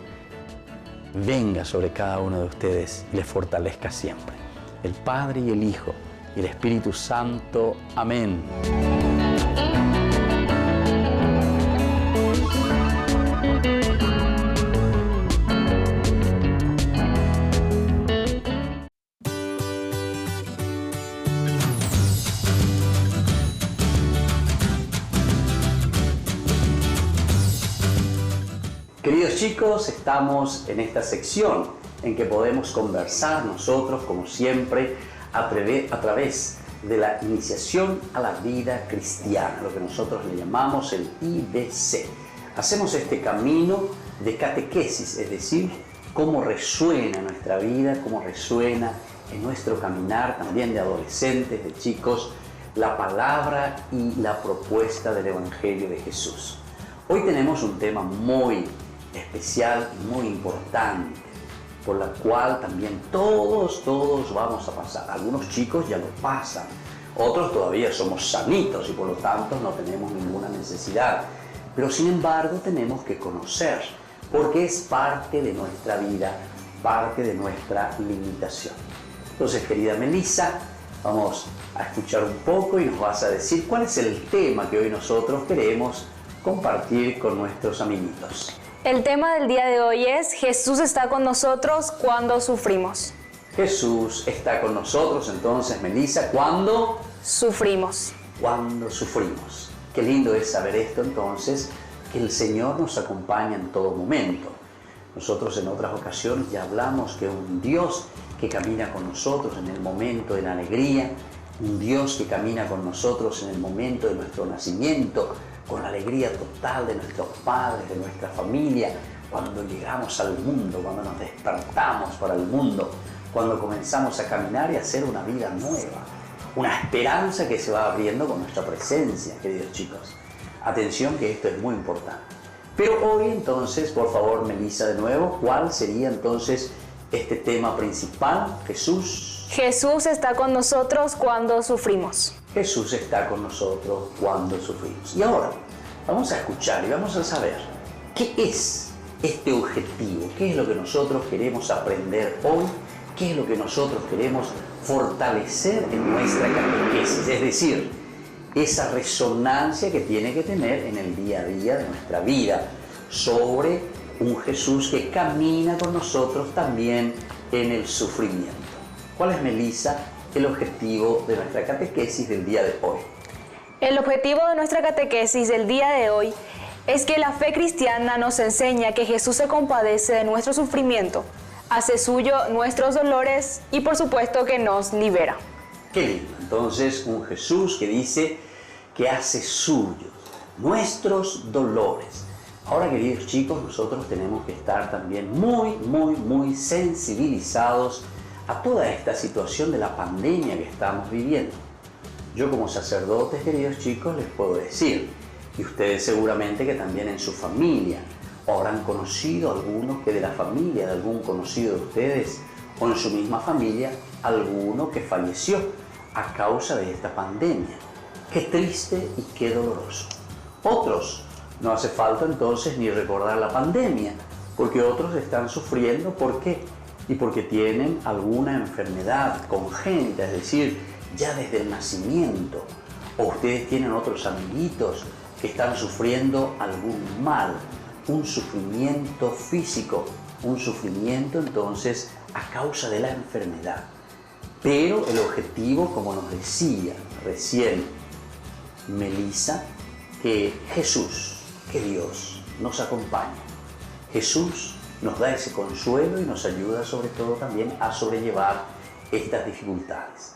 venga sobre cada uno de ustedes y les fortalezca siempre. El Padre y el Hijo y el Espíritu Santo. Amén. Queridos chicos, estamos en esta sección en que podemos conversar nosotros, como siempre, a través de la iniciación a la vida cristiana, lo que nosotros le llamamos el IBC. Hacemos este camino de catequesis, es decir, cómo resuena nuestra vida, cómo resuena en nuestro caminar también de adolescentes, de chicos, la palabra y la propuesta del Evangelio de Jesús. Hoy tenemos un tema muy especial y muy importante, por la cual también todos vamos a pasar. Algunos chicos ya lo pasan, otros todavía somos sanitos y por lo tanto no tenemos ninguna necesidad, pero sin embargo tenemos que conocer, porque es parte de nuestra vida, parte de nuestra limitación. Entonces, querida Melissa, vamos a escuchar un poco y nos vas a decir cuál es el tema que hoy nosotros queremos compartir con nuestros amiguitos. El tema del día de hoy es Jesús está con nosotros cuando sufrimos. Jesús está con nosotros, entonces, Melissa, ¿cuándo? Sufrimos. Cuando sufrimos. Qué lindo es saber esto, entonces, que el Señor nos acompaña en todo momento. Nosotros en otras ocasiones ya hablamos que un Dios que camina con nosotros en el momento de la alegría, un Dios que camina con nosotros en el momento de nuestro nacimiento, con la alegría total de nuestros padres, de nuestra familia, cuando llegamos al mundo, cuando nos despertamos para el mundo, cuando comenzamos a caminar y a hacer una vida nueva, una esperanza que se va abriendo con nuestra presencia, queridos chicos. Atención que esto es muy importante. Pero hoy entonces, por favor, Melissa, de nuevo, ¿cuál sería entonces este tema principal? Jesús está con nosotros cuando sufrimos. Jesús está con nosotros cuando sufrimos. Y ahora vamos a escuchar y vamos a saber qué es este objetivo, qué es lo que nosotros queremos aprender hoy, qué es lo que nosotros queremos fortalecer en nuestra catequesis, es decir, esa resonancia que tiene que tener en el día a día de nuestra vida sobre un Jesús que camina con nosotros también en el sufrimiento. ¿Cuál es, Melissa, el objetivo de nuestra catequesis del día de hoy? El objetivo de nuestra catequesis del día de hoy es que la fe cristiana nos enseña que Jesús se compadece de nuestro sufrimiento, hace suyo nuestros dolores y por supuesto que nos libera. Qué lindo. Entonces, un Jesús que dice que hace suyos nuestros dolores. Ahora, queridos chicos, nosotros tenemos que estar también muy sensibilizados a toda esta situación de la pandemia que estamos viviendo. Yo como sacerdote, queridos chicos, les puedo decir, y ustedes seguramente que también en su familia, o habrán conocido algunos que de la familia de algún conocido de ustedes, o en su misma familia, alguno que falleció a causa de esta pandemia. Qué triste y qué doloroso. Otros, no hace falta entonces ni recordar la pandemia, porque otros están sufriendo. ¿Por qué? Y porque tienen alguna enfermedad congénita, es decir, ya desde el nacimiento. O ustedes tienen otros amiguitos que están sufriendo algún mal, un sufrimiento físico, un sufrimiento entonces a causa de la enfermedad. Pero el objetivo, como nos decía recién Melissa, que Jesús, que Dios nos acompaña. Jesús nos da ese consuelo y nos ayuda sobre todo también a sobrellevar estas dificultades.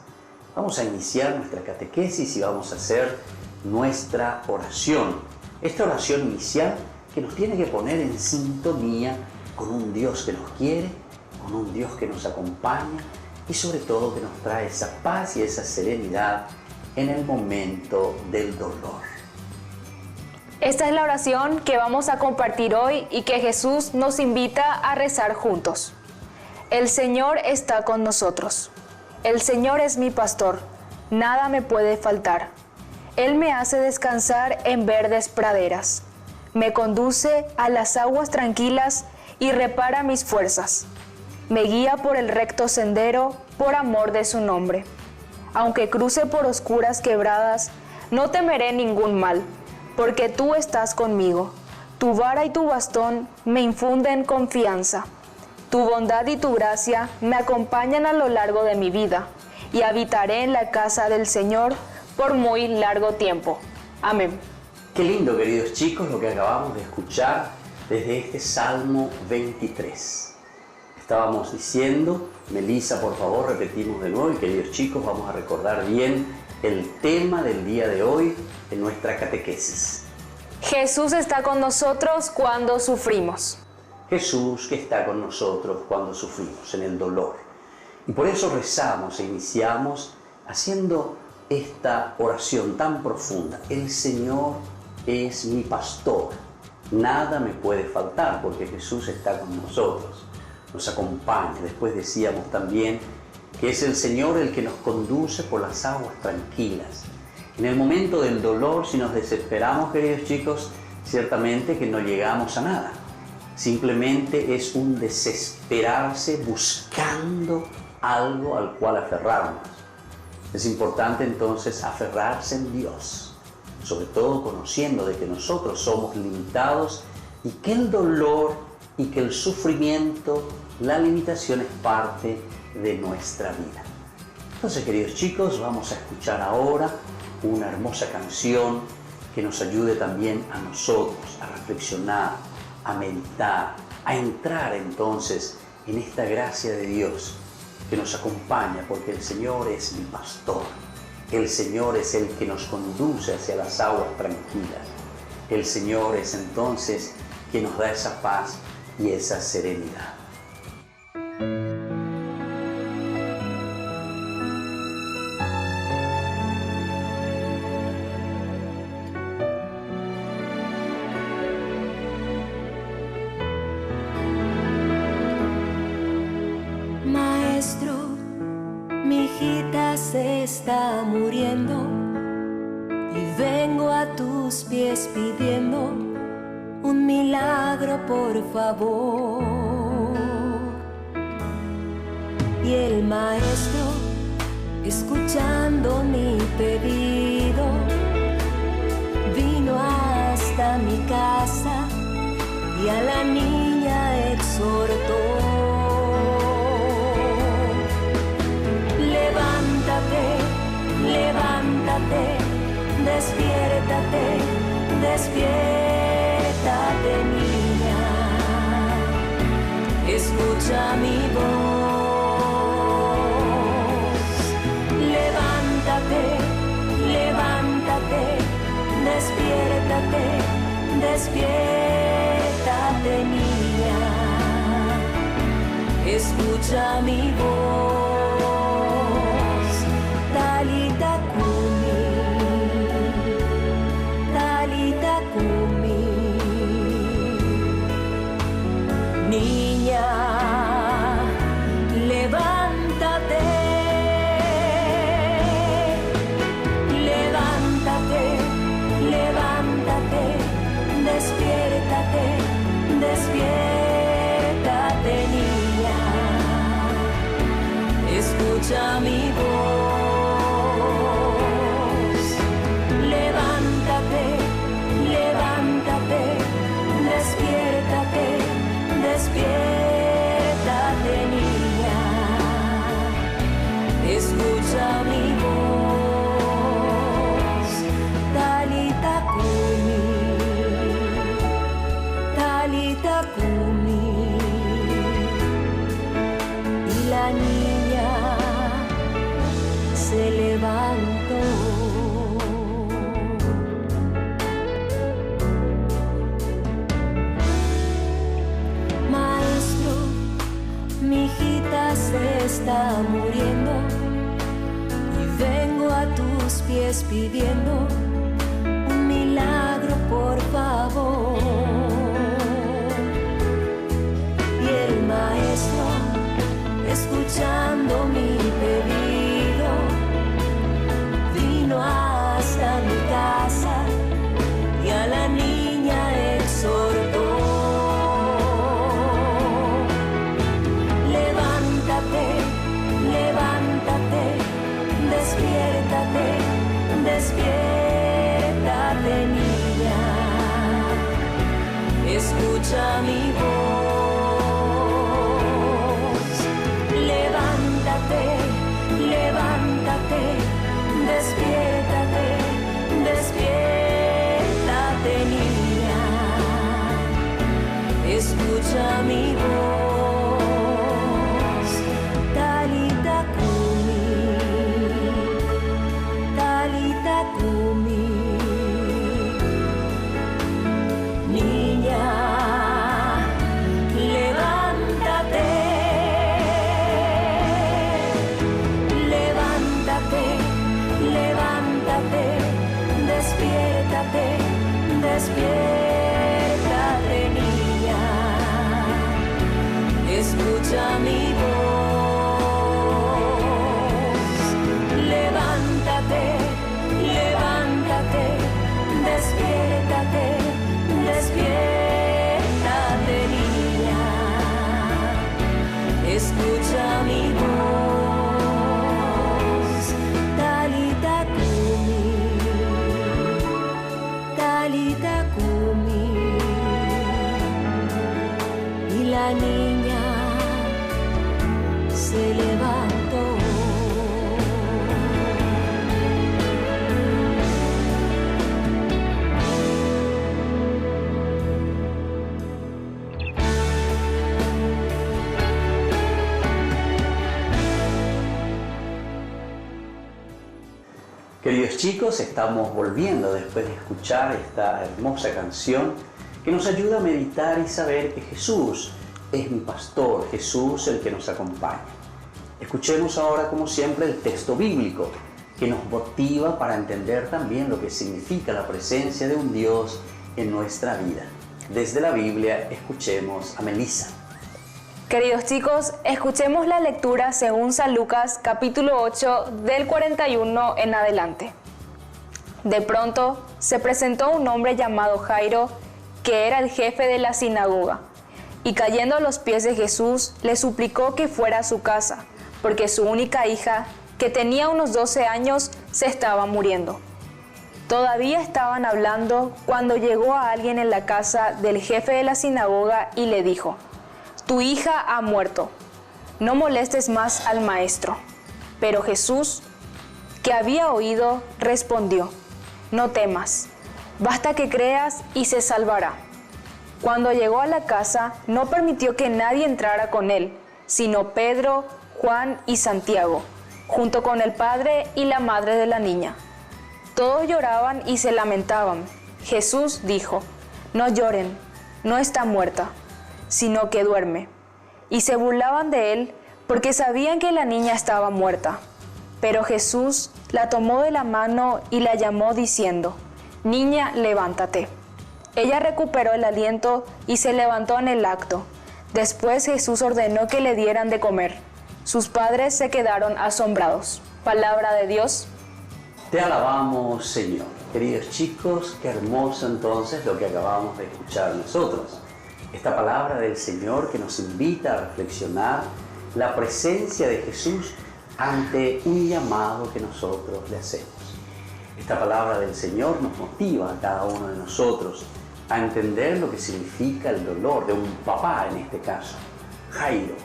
Vamos a iniciar nuestra catequesis y vamos a hacer nuestra oración. Esta oración inicial que nos tiene que poner en sintonía con un Dios que nos quiere, con un Dios que nos acompaña y sobre todo que nos trae esa paz y esa serenidad en el momento del dolor. Esta es la oración que vamos a compartir hoy y que Jesús nos invita a rezar juntos. El Señor está con nosotros. El Señor es mi pastor. Nada me puede faltar. Él me hace descansar en verdes praderas. Me conduce a las aguas tranquilas y repara mis fuerzas. Me guía por el recto sendero por amor de su nombre. Aunque cruce por oscuras quebradas, no temeré ningún mal, porque tú estás conmigo. Tu vara y tu bastón me infunden confianza. Tu bondad y tu gracia me acompañan a lo largo de mi vida, y habitaré en la casa del Señor por muy largo tiempo. Amén. Qué lindo, queridos chicos, lo que acabamos de escuchar desde este Salmo 23. Estábamos diciendo, Melissa, por favor, repetimos de nuevo, y queridos chicos, vamos a recordar bien el tema del día de hoy en nuestra catequesis. Jesús está con nosotros cuando sufrimos. Jesús que está con nosotros cuando sufrimos, en el dolor. Y por eso rezamos e iniciamos haciendo esta oración tan profunda. El Señor es mi pastor. Nada me puede faltar porque Jesús está con nosotros. Nos acompaña. Después decíamos también que es el Señor el que nos conduce por las aguas tranquilas. En el momento del dolor, si nos desesperamos, queridos chicos, ciertamente que no llegamos a nada. Simplemente es un desesperarse buscando algo al cual aferrarnos. Es importante entonces aferrarse en Dios, sobre todo conociendo de que nosotros somos limitados y que el dolor y que el sufrimiento, la limitación es parte de nuestra vida. Entonces, queridos chicos, vamos a escuchar ahora una hermosa canción que nos ayude también a nosotros a reflexionar, a meditar, a entrar entonces en esta gracia de Dios que nos acompaña, porque el Señor es mi pastor. El Señor es el que nos conduce hacia las aguas tranquilas. El Señor es entonces quien nos da esa paz y esa serenidad. Maestro, mi hijita se está muriendo y vengo a tus pies pidiendo un milagro, por favor. Y el maestro, escuchando mi pedido, vino hasta mi casa y a la niña exhortó. Levántate, levántate, despiértate, despiértate, niña. Escucha escucha mi voz. Levántate, levántate, despiértate, despiértate, niña. Escucha mi voz. Talita Kumi, Talita Kumi. Niña, levántate, levántate, levántate, despiértate, despiértate, niña. Escucha mi voz. Levántate, levántate, despiértate, despiértate, niña. Escucha mi voz. Talita Kumi, Talita Kumi. Y la niña se levantó. Maestro, mi hijita se está muriendo y vengo a tus pies pidiendo un milagro, por favor. Y el maestro, escuchando mi pedido, vino hasta mi casa y a la niña exhortó. Levántate, levántate, despiértate, despiértate, niña. Escucha mi voz. Levántate, levántate, despiértate, despiértate, niña. Escucha mi voz. Talita Kumi, Talita Kumi. Niña, levántate, levántate, levántate, despiértate, despiértate, niña. Escucha mi voz. Levántate, levántate, despiértate, despiértate, niña. Escucha mi voz. Talita Kumi, Talita Kumi. Y la niña se levantó. Queridos chicos, estamos volviendo después de escuchar esta hermosa canción que nos ayuda a meditar y saber que Jesús es mi pastor, Jesús el que nos acompaña. Escuchemos ahora, como siempre, el texto bíblico que nos motiva para entender también lo que significa la presencia de un Dios en nuestra vida. Desde la Biblia, escuchemos a Melissa. Queridos chicos, escuchemos la lectura según San Lucas, capítulo 8, del 41 en adelante. De pronto, se presentó un hombre llamado Jairo, que era el jefe de la sinagoga, y cayendo a los pies de Jesús, le suplicó que fuera a su casa, porque su única hija, que tenía unos 12 años, se estaba muriendo. Todavía estaban hablando cuando llegó a alguien en la casa del jefe de la sinagoga y le dijo: «Tu hija ha muerto, no molestes más al maestro». Pero Jesús, que había oído, respondió: «No temas, basta que creas y se salvará». Cuando llegó a la casa, no permitió que nadie entrara con él, sino Pedro, Juan y Santiago, junto con el padre y la madre de la niña. Todos lloraban y se lamentaban. Jesús dijo: «No lloren, no está muerta, sino que duerme». Y se burlaban de él porque sabían que la niña estaba muerta. Pero Jesús la tomó de la mano y la llamó diciendo: «Niña, levántate». Ella recuperó el aliento y se levantó en el acto. Después Jesús ordenó que le dieran de comer. Sus padres se quedaron asombrados. Palabra de Dios. Te alabamos, Señor. Queridos chicos, qué hermoso entonces lo que acabamos de escuchar nosotros. Esta palabra del Señor que nos invita a reflexionar la presencia de Jesús ante un llamado que nosotros le hacemos. Esta palabra del Señor nos motiva a cada uno de nosotros a entender lo que significa el dolor de un papá, en este caso, Jairo,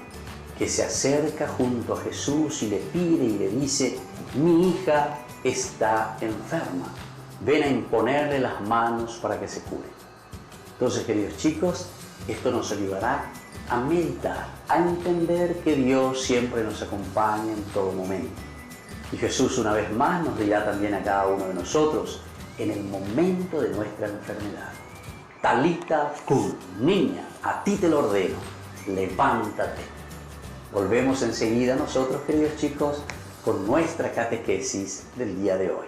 que se acerca junto a Jesús y le pide y le dice: «Mi hija está enferma, ven a imponerle las manos para que se cure». Entonces, queridos chicos, esto nos ayudará a meditar, a entender que Dios siempre nos acompaña en todo momento. Y Jesús una vez más nos dirá también a cada uno de nosotros en el momento de nuestra enfermedad: Talita cum, niña, a ti te lo ordeno, levántate. Volvemos enseguida nosotros, queridos chicos, con nuestra catequesis del día de hoy.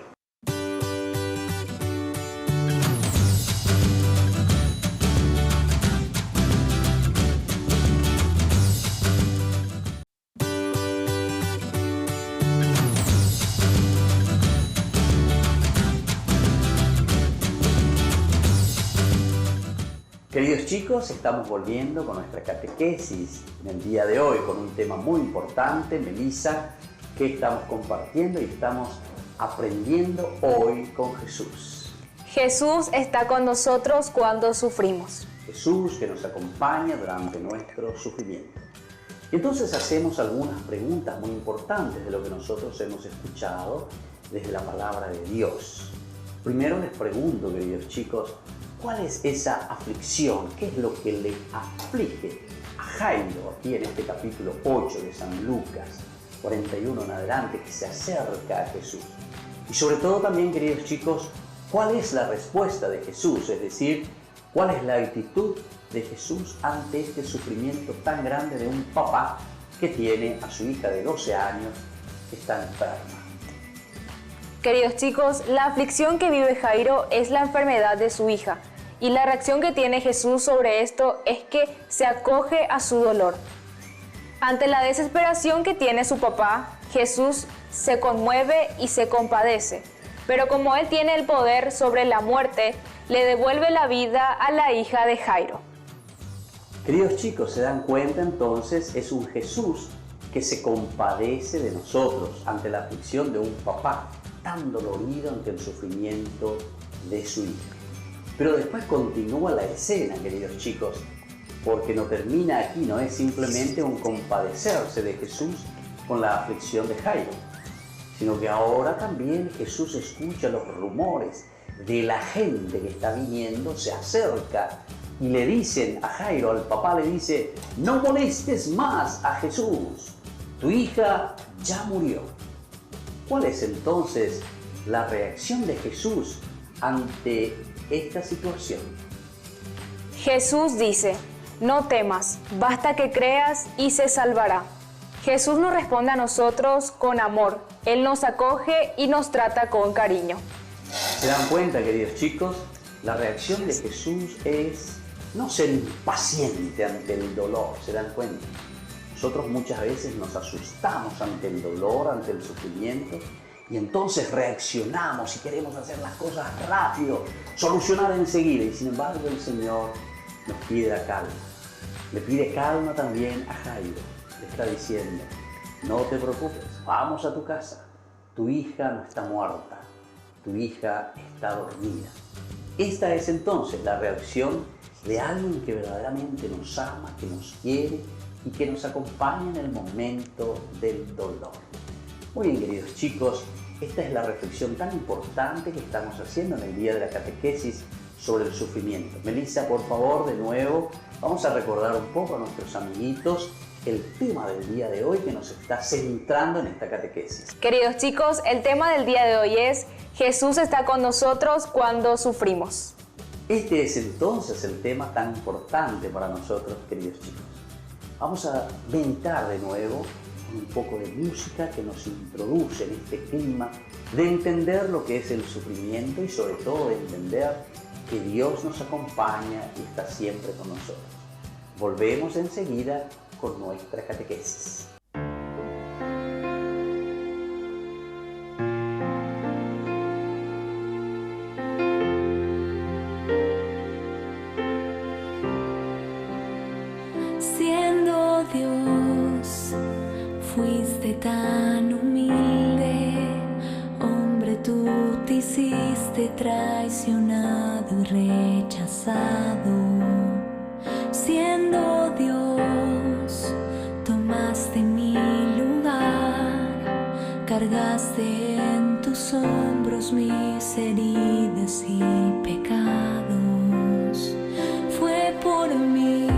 Queridos chicos, estamos volviendo con nuestra catequesis en el día de hoy con un tema muy importante, Melissa, que estamos compartiendo y estamos aprendiendo hoy con Jesús. Jesús está con nosotros cuando sufrimos. Jesús que nos acompaña durante nuestro sufrimiento. Y entonces hacemos algunas preguntas muy importantes de lo que nosotros hemos escuchado desde la palabra de Dios. Primero les pregunto, queridos chicos, ¿cuál es esa aflicción? ¿Qué es lo que le aflige a Jairo aquí en este capítulo 8 de San Lucas 41 en adelante, que se acerca a Jesús? Y sobre todo también, queridos chicos, ¿cuál es la respuesta de Jesús? Es decir, ¿cuál es la actitud de Jesús ante este sufrimiento tan grande de un papá que tiene a su hija de 12 años que está enferma? Queridos chicos, la aflicción que vive Jairo es la enfermedad de su hija, y la reacción que tiene Jesús sobre esto es que se acoge a su dolor. Ante la desesperación que tiene su papá, Jesús se conmueve y se compadece, pero como Él tiene el poder sobre la muerte, le devuelve la vida a la hija de Jairo. Queridos chicos, ¿se dan cuenta entonces? Es un Jesús que se compadece de nosotros ante la aflicción de un papá tan dolorido ante el sufrimiento de su hija. Pero después continúa la escena, queridos chicos, porque no termina aquí, no es simplemente un compadecerse de Jesús con la aflicción de Jairo, sino que ahora también Jesús escucha los rumores de la gente que está viniendo, se acerca y le dicen a Jairo, al papá le dice: «No molestes más a Jesús, tu hija ya murió». ¿Cuál es entonces la reacción de Jesús ante esta situación? Jesús dice: «No temas, basta que creas y se salvará». Jesús nos responde a nosotros con amor. Él nos acoge y nos trata con cariño. ¿Se dan cuenta, queridos chicos? La reacción de Jesús es no ser impaciente ante el dolor. ¿Se dan cuenta? Nosotros muchas veces nos asustamos ante el dolor, ante el sufrimiento, y entonces reaccionamos y queremos hacer las cosas rápido, solucionar enseguida. Y sin embargo el Señor nos pide la calma. Le pide calma también a Jairo. Le está diciendo: no te preocupes, vamos a tu casa. Tu hija no está muerta, tu hija está dormida. Esta es entonces la reacción de alguien que verdaderamente nos ama, que nos quiere y que nos acompaña en el momento del dolor. Muy bien, queridos chicos, esta es la reflexión tan importante que estamos haciendo en el día de la catequesis sobre el sufrimiento. Melissa, por favor, de nuevo, vamos a recordar un poco a nuestros amiguitos el tema del día de hoy que nos está centrando en esta catequesis. Queridos chicos, el tema del día de hoy es Jesús está con nosotros cuando sufrimos. Este es entonces el tema tan importante para nosotros, queridos chicos. Vamos a meditar de nuevo con un poco de música que nos introduce en este clima de entender lo que es el sufrimiento y sobre todo de entender que Dios nos acompaña y está siempre con nosotros. Volvemos enseguida con nuestra catequesis. Siendo Dios, fuiste tan humilde, hombre, tú te hiciste traicionado y rechazado. Siendo Dios, tomaste mi lugar, cargaste en tus hombros mis heridas y pecados. Fue por mí.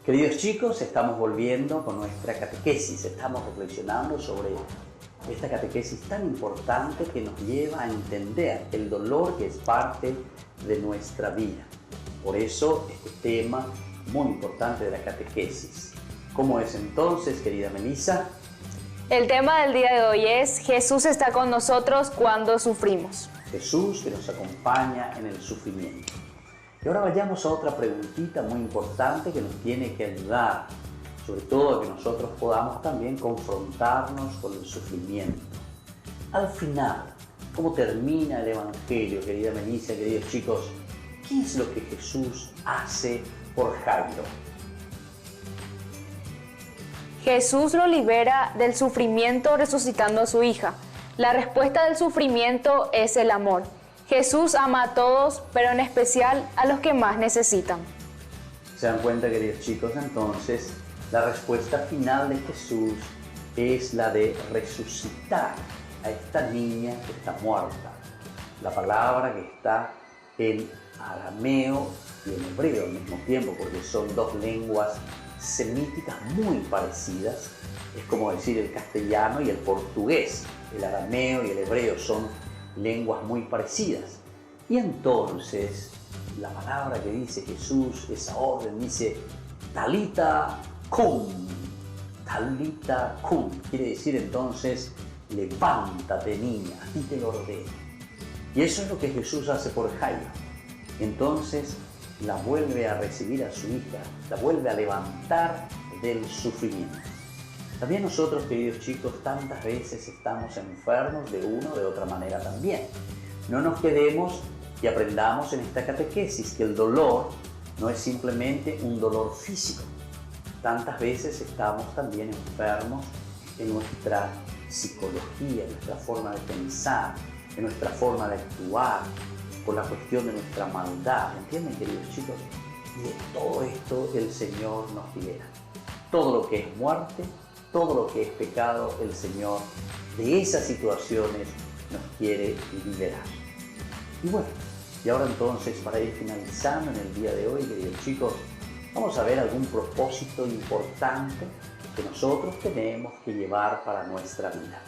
Queridos chicos, estamos volviendo con nuestra catequesis. Estamos reflexionando sobre esta catequesis tan importante que nos lleva a entender el dolor que es parte de nuestra vida. Por eso, este tema muy importante de la catequesis. ¿Cómo es entonces, querida Melissa? El tema del día de hoy es Jesús está con nosotros cuando sufrimos. Jesús que nos acompaña en el sufrimiento. Y ahora vayamos a otra preguntita muy importante que nos tiene que ayudar, sobre todo a que nosotros podamos también confrontarnos con el sufrimiento. Al final, ¿cómo termina el Evangelio, querida Melissa, queridos chicos? ¿Qué es lo que Jesús hace por Jairo? Jesús lo libera del sufrimiento resucitando a su hija. La respuesta del sufrimiento es el amor. Jesús ama a todos, pero en especial a los que más necesitan. ¿Se dan cuenta, queridos chicos? Entonces, la respuesta final de Jesús es la de resucitar a esta niña que está muerta. La palabra que está en arameo y en hebreo al mismo tiempo, porque son dos lenguas semíticas muy parecidas. Es como decir el castellano y el portugués. El arameo y el hebreo son lenguas muy parecidas. Y entonces, la palabra que dice Jesús, esa orden, dice Talita cum. Talita cum. Quiere decir entonces, levántate niña, a ti te lo ordeno. Y eso es lo que Jesús hace por Jairo. Entonces la vuelve a recibir a su hija, la vuelve a levantar del sufrimiento. También nosotros, queridos chicos, tantas veces estamos enfermos de una o de otra manera también. No nos quedemos y aprendamos en esta catequesis que el dolor no es simplemente un dolor físico. Tantas veces estamos también enfermos en nuestra psicología, en nuestra forma de pensar, en nuestra forma de actuar, por la cuestión de nuestra maldad. ¿Entienden, queridos chicos? Y de todo esto el Señor nos libera. Todo lo que es muerte, todo lo que es pecado, el Señor de esas situaciones nos quiere liberar. Y bueno, y ahora entonces, para ir finalizando en el día de hoy, queridos chicos, vamos a ver algún propósito importante que nosotros tenemos que llevar para nuestra vida.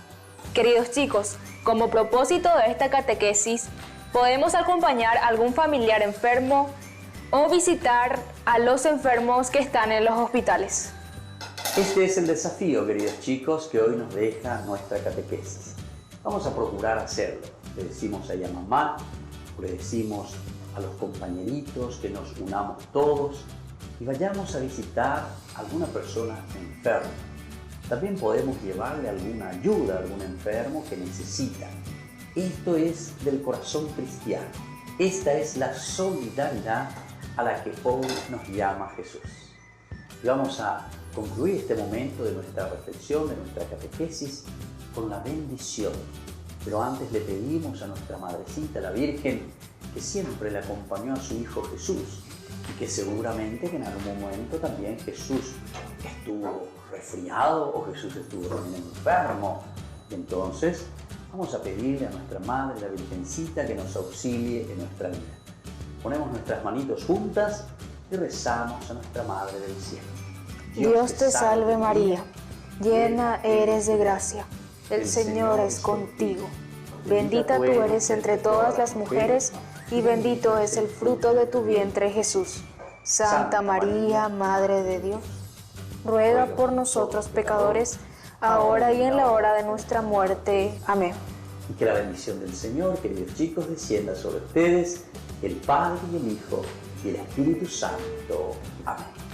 Queridos chicos, como propósito de esta catequesis, podemos acompañar a algún familiar enfermo o visitar a los enfermos que están en los hospitales. Este es el desafío, queridos chicos, que hoy nos deja nuestra catequesis. Vamos a procurar hacerlo. Le decimos ahí a mamá, le decimos a los compañeritos que nos unamos todos y vayamos a visitar a alguna persona enferma. También podemos llevarle alguna ayuda a algún enfermo que necesita. Esto es del corazón cristiano. Esta es la solidaridad a la que hoy nos llama Jesús. Y vamos a concluir este momento de nuestra reflexión, de nuestra catequesis, con la bendición. Pero antes le pedimos a nuestra Madrecita, la Virgen, que siempre le acompañó a su Hijo Jesús y que seguramente que en algún momento también Jesús estuvo resfriado o Jesús estuvo también enfermo. Y entonces vamos a pedirle a nuestra Madre, la Virgencita, que nos auxilie en nuestra vida. Ponemos nuestras manitos juntas y rezamos a nuestra Madre del Cielo. Dios te salve María, llena eres de gracia, el Señor es contigo. Bendita tú eres entre todas las mujeres y bendito es el fruto de tu vientre Jesús. Santa María, Madre de Dios, ruega por nosotros pecadores, ahora y en la hora de nuestra muerte. Amén. Y que la bendición del Señor, queridos chicos, descienda sobre ustedes, el Padre y el Hijo y el Espíritu Santo. Amén.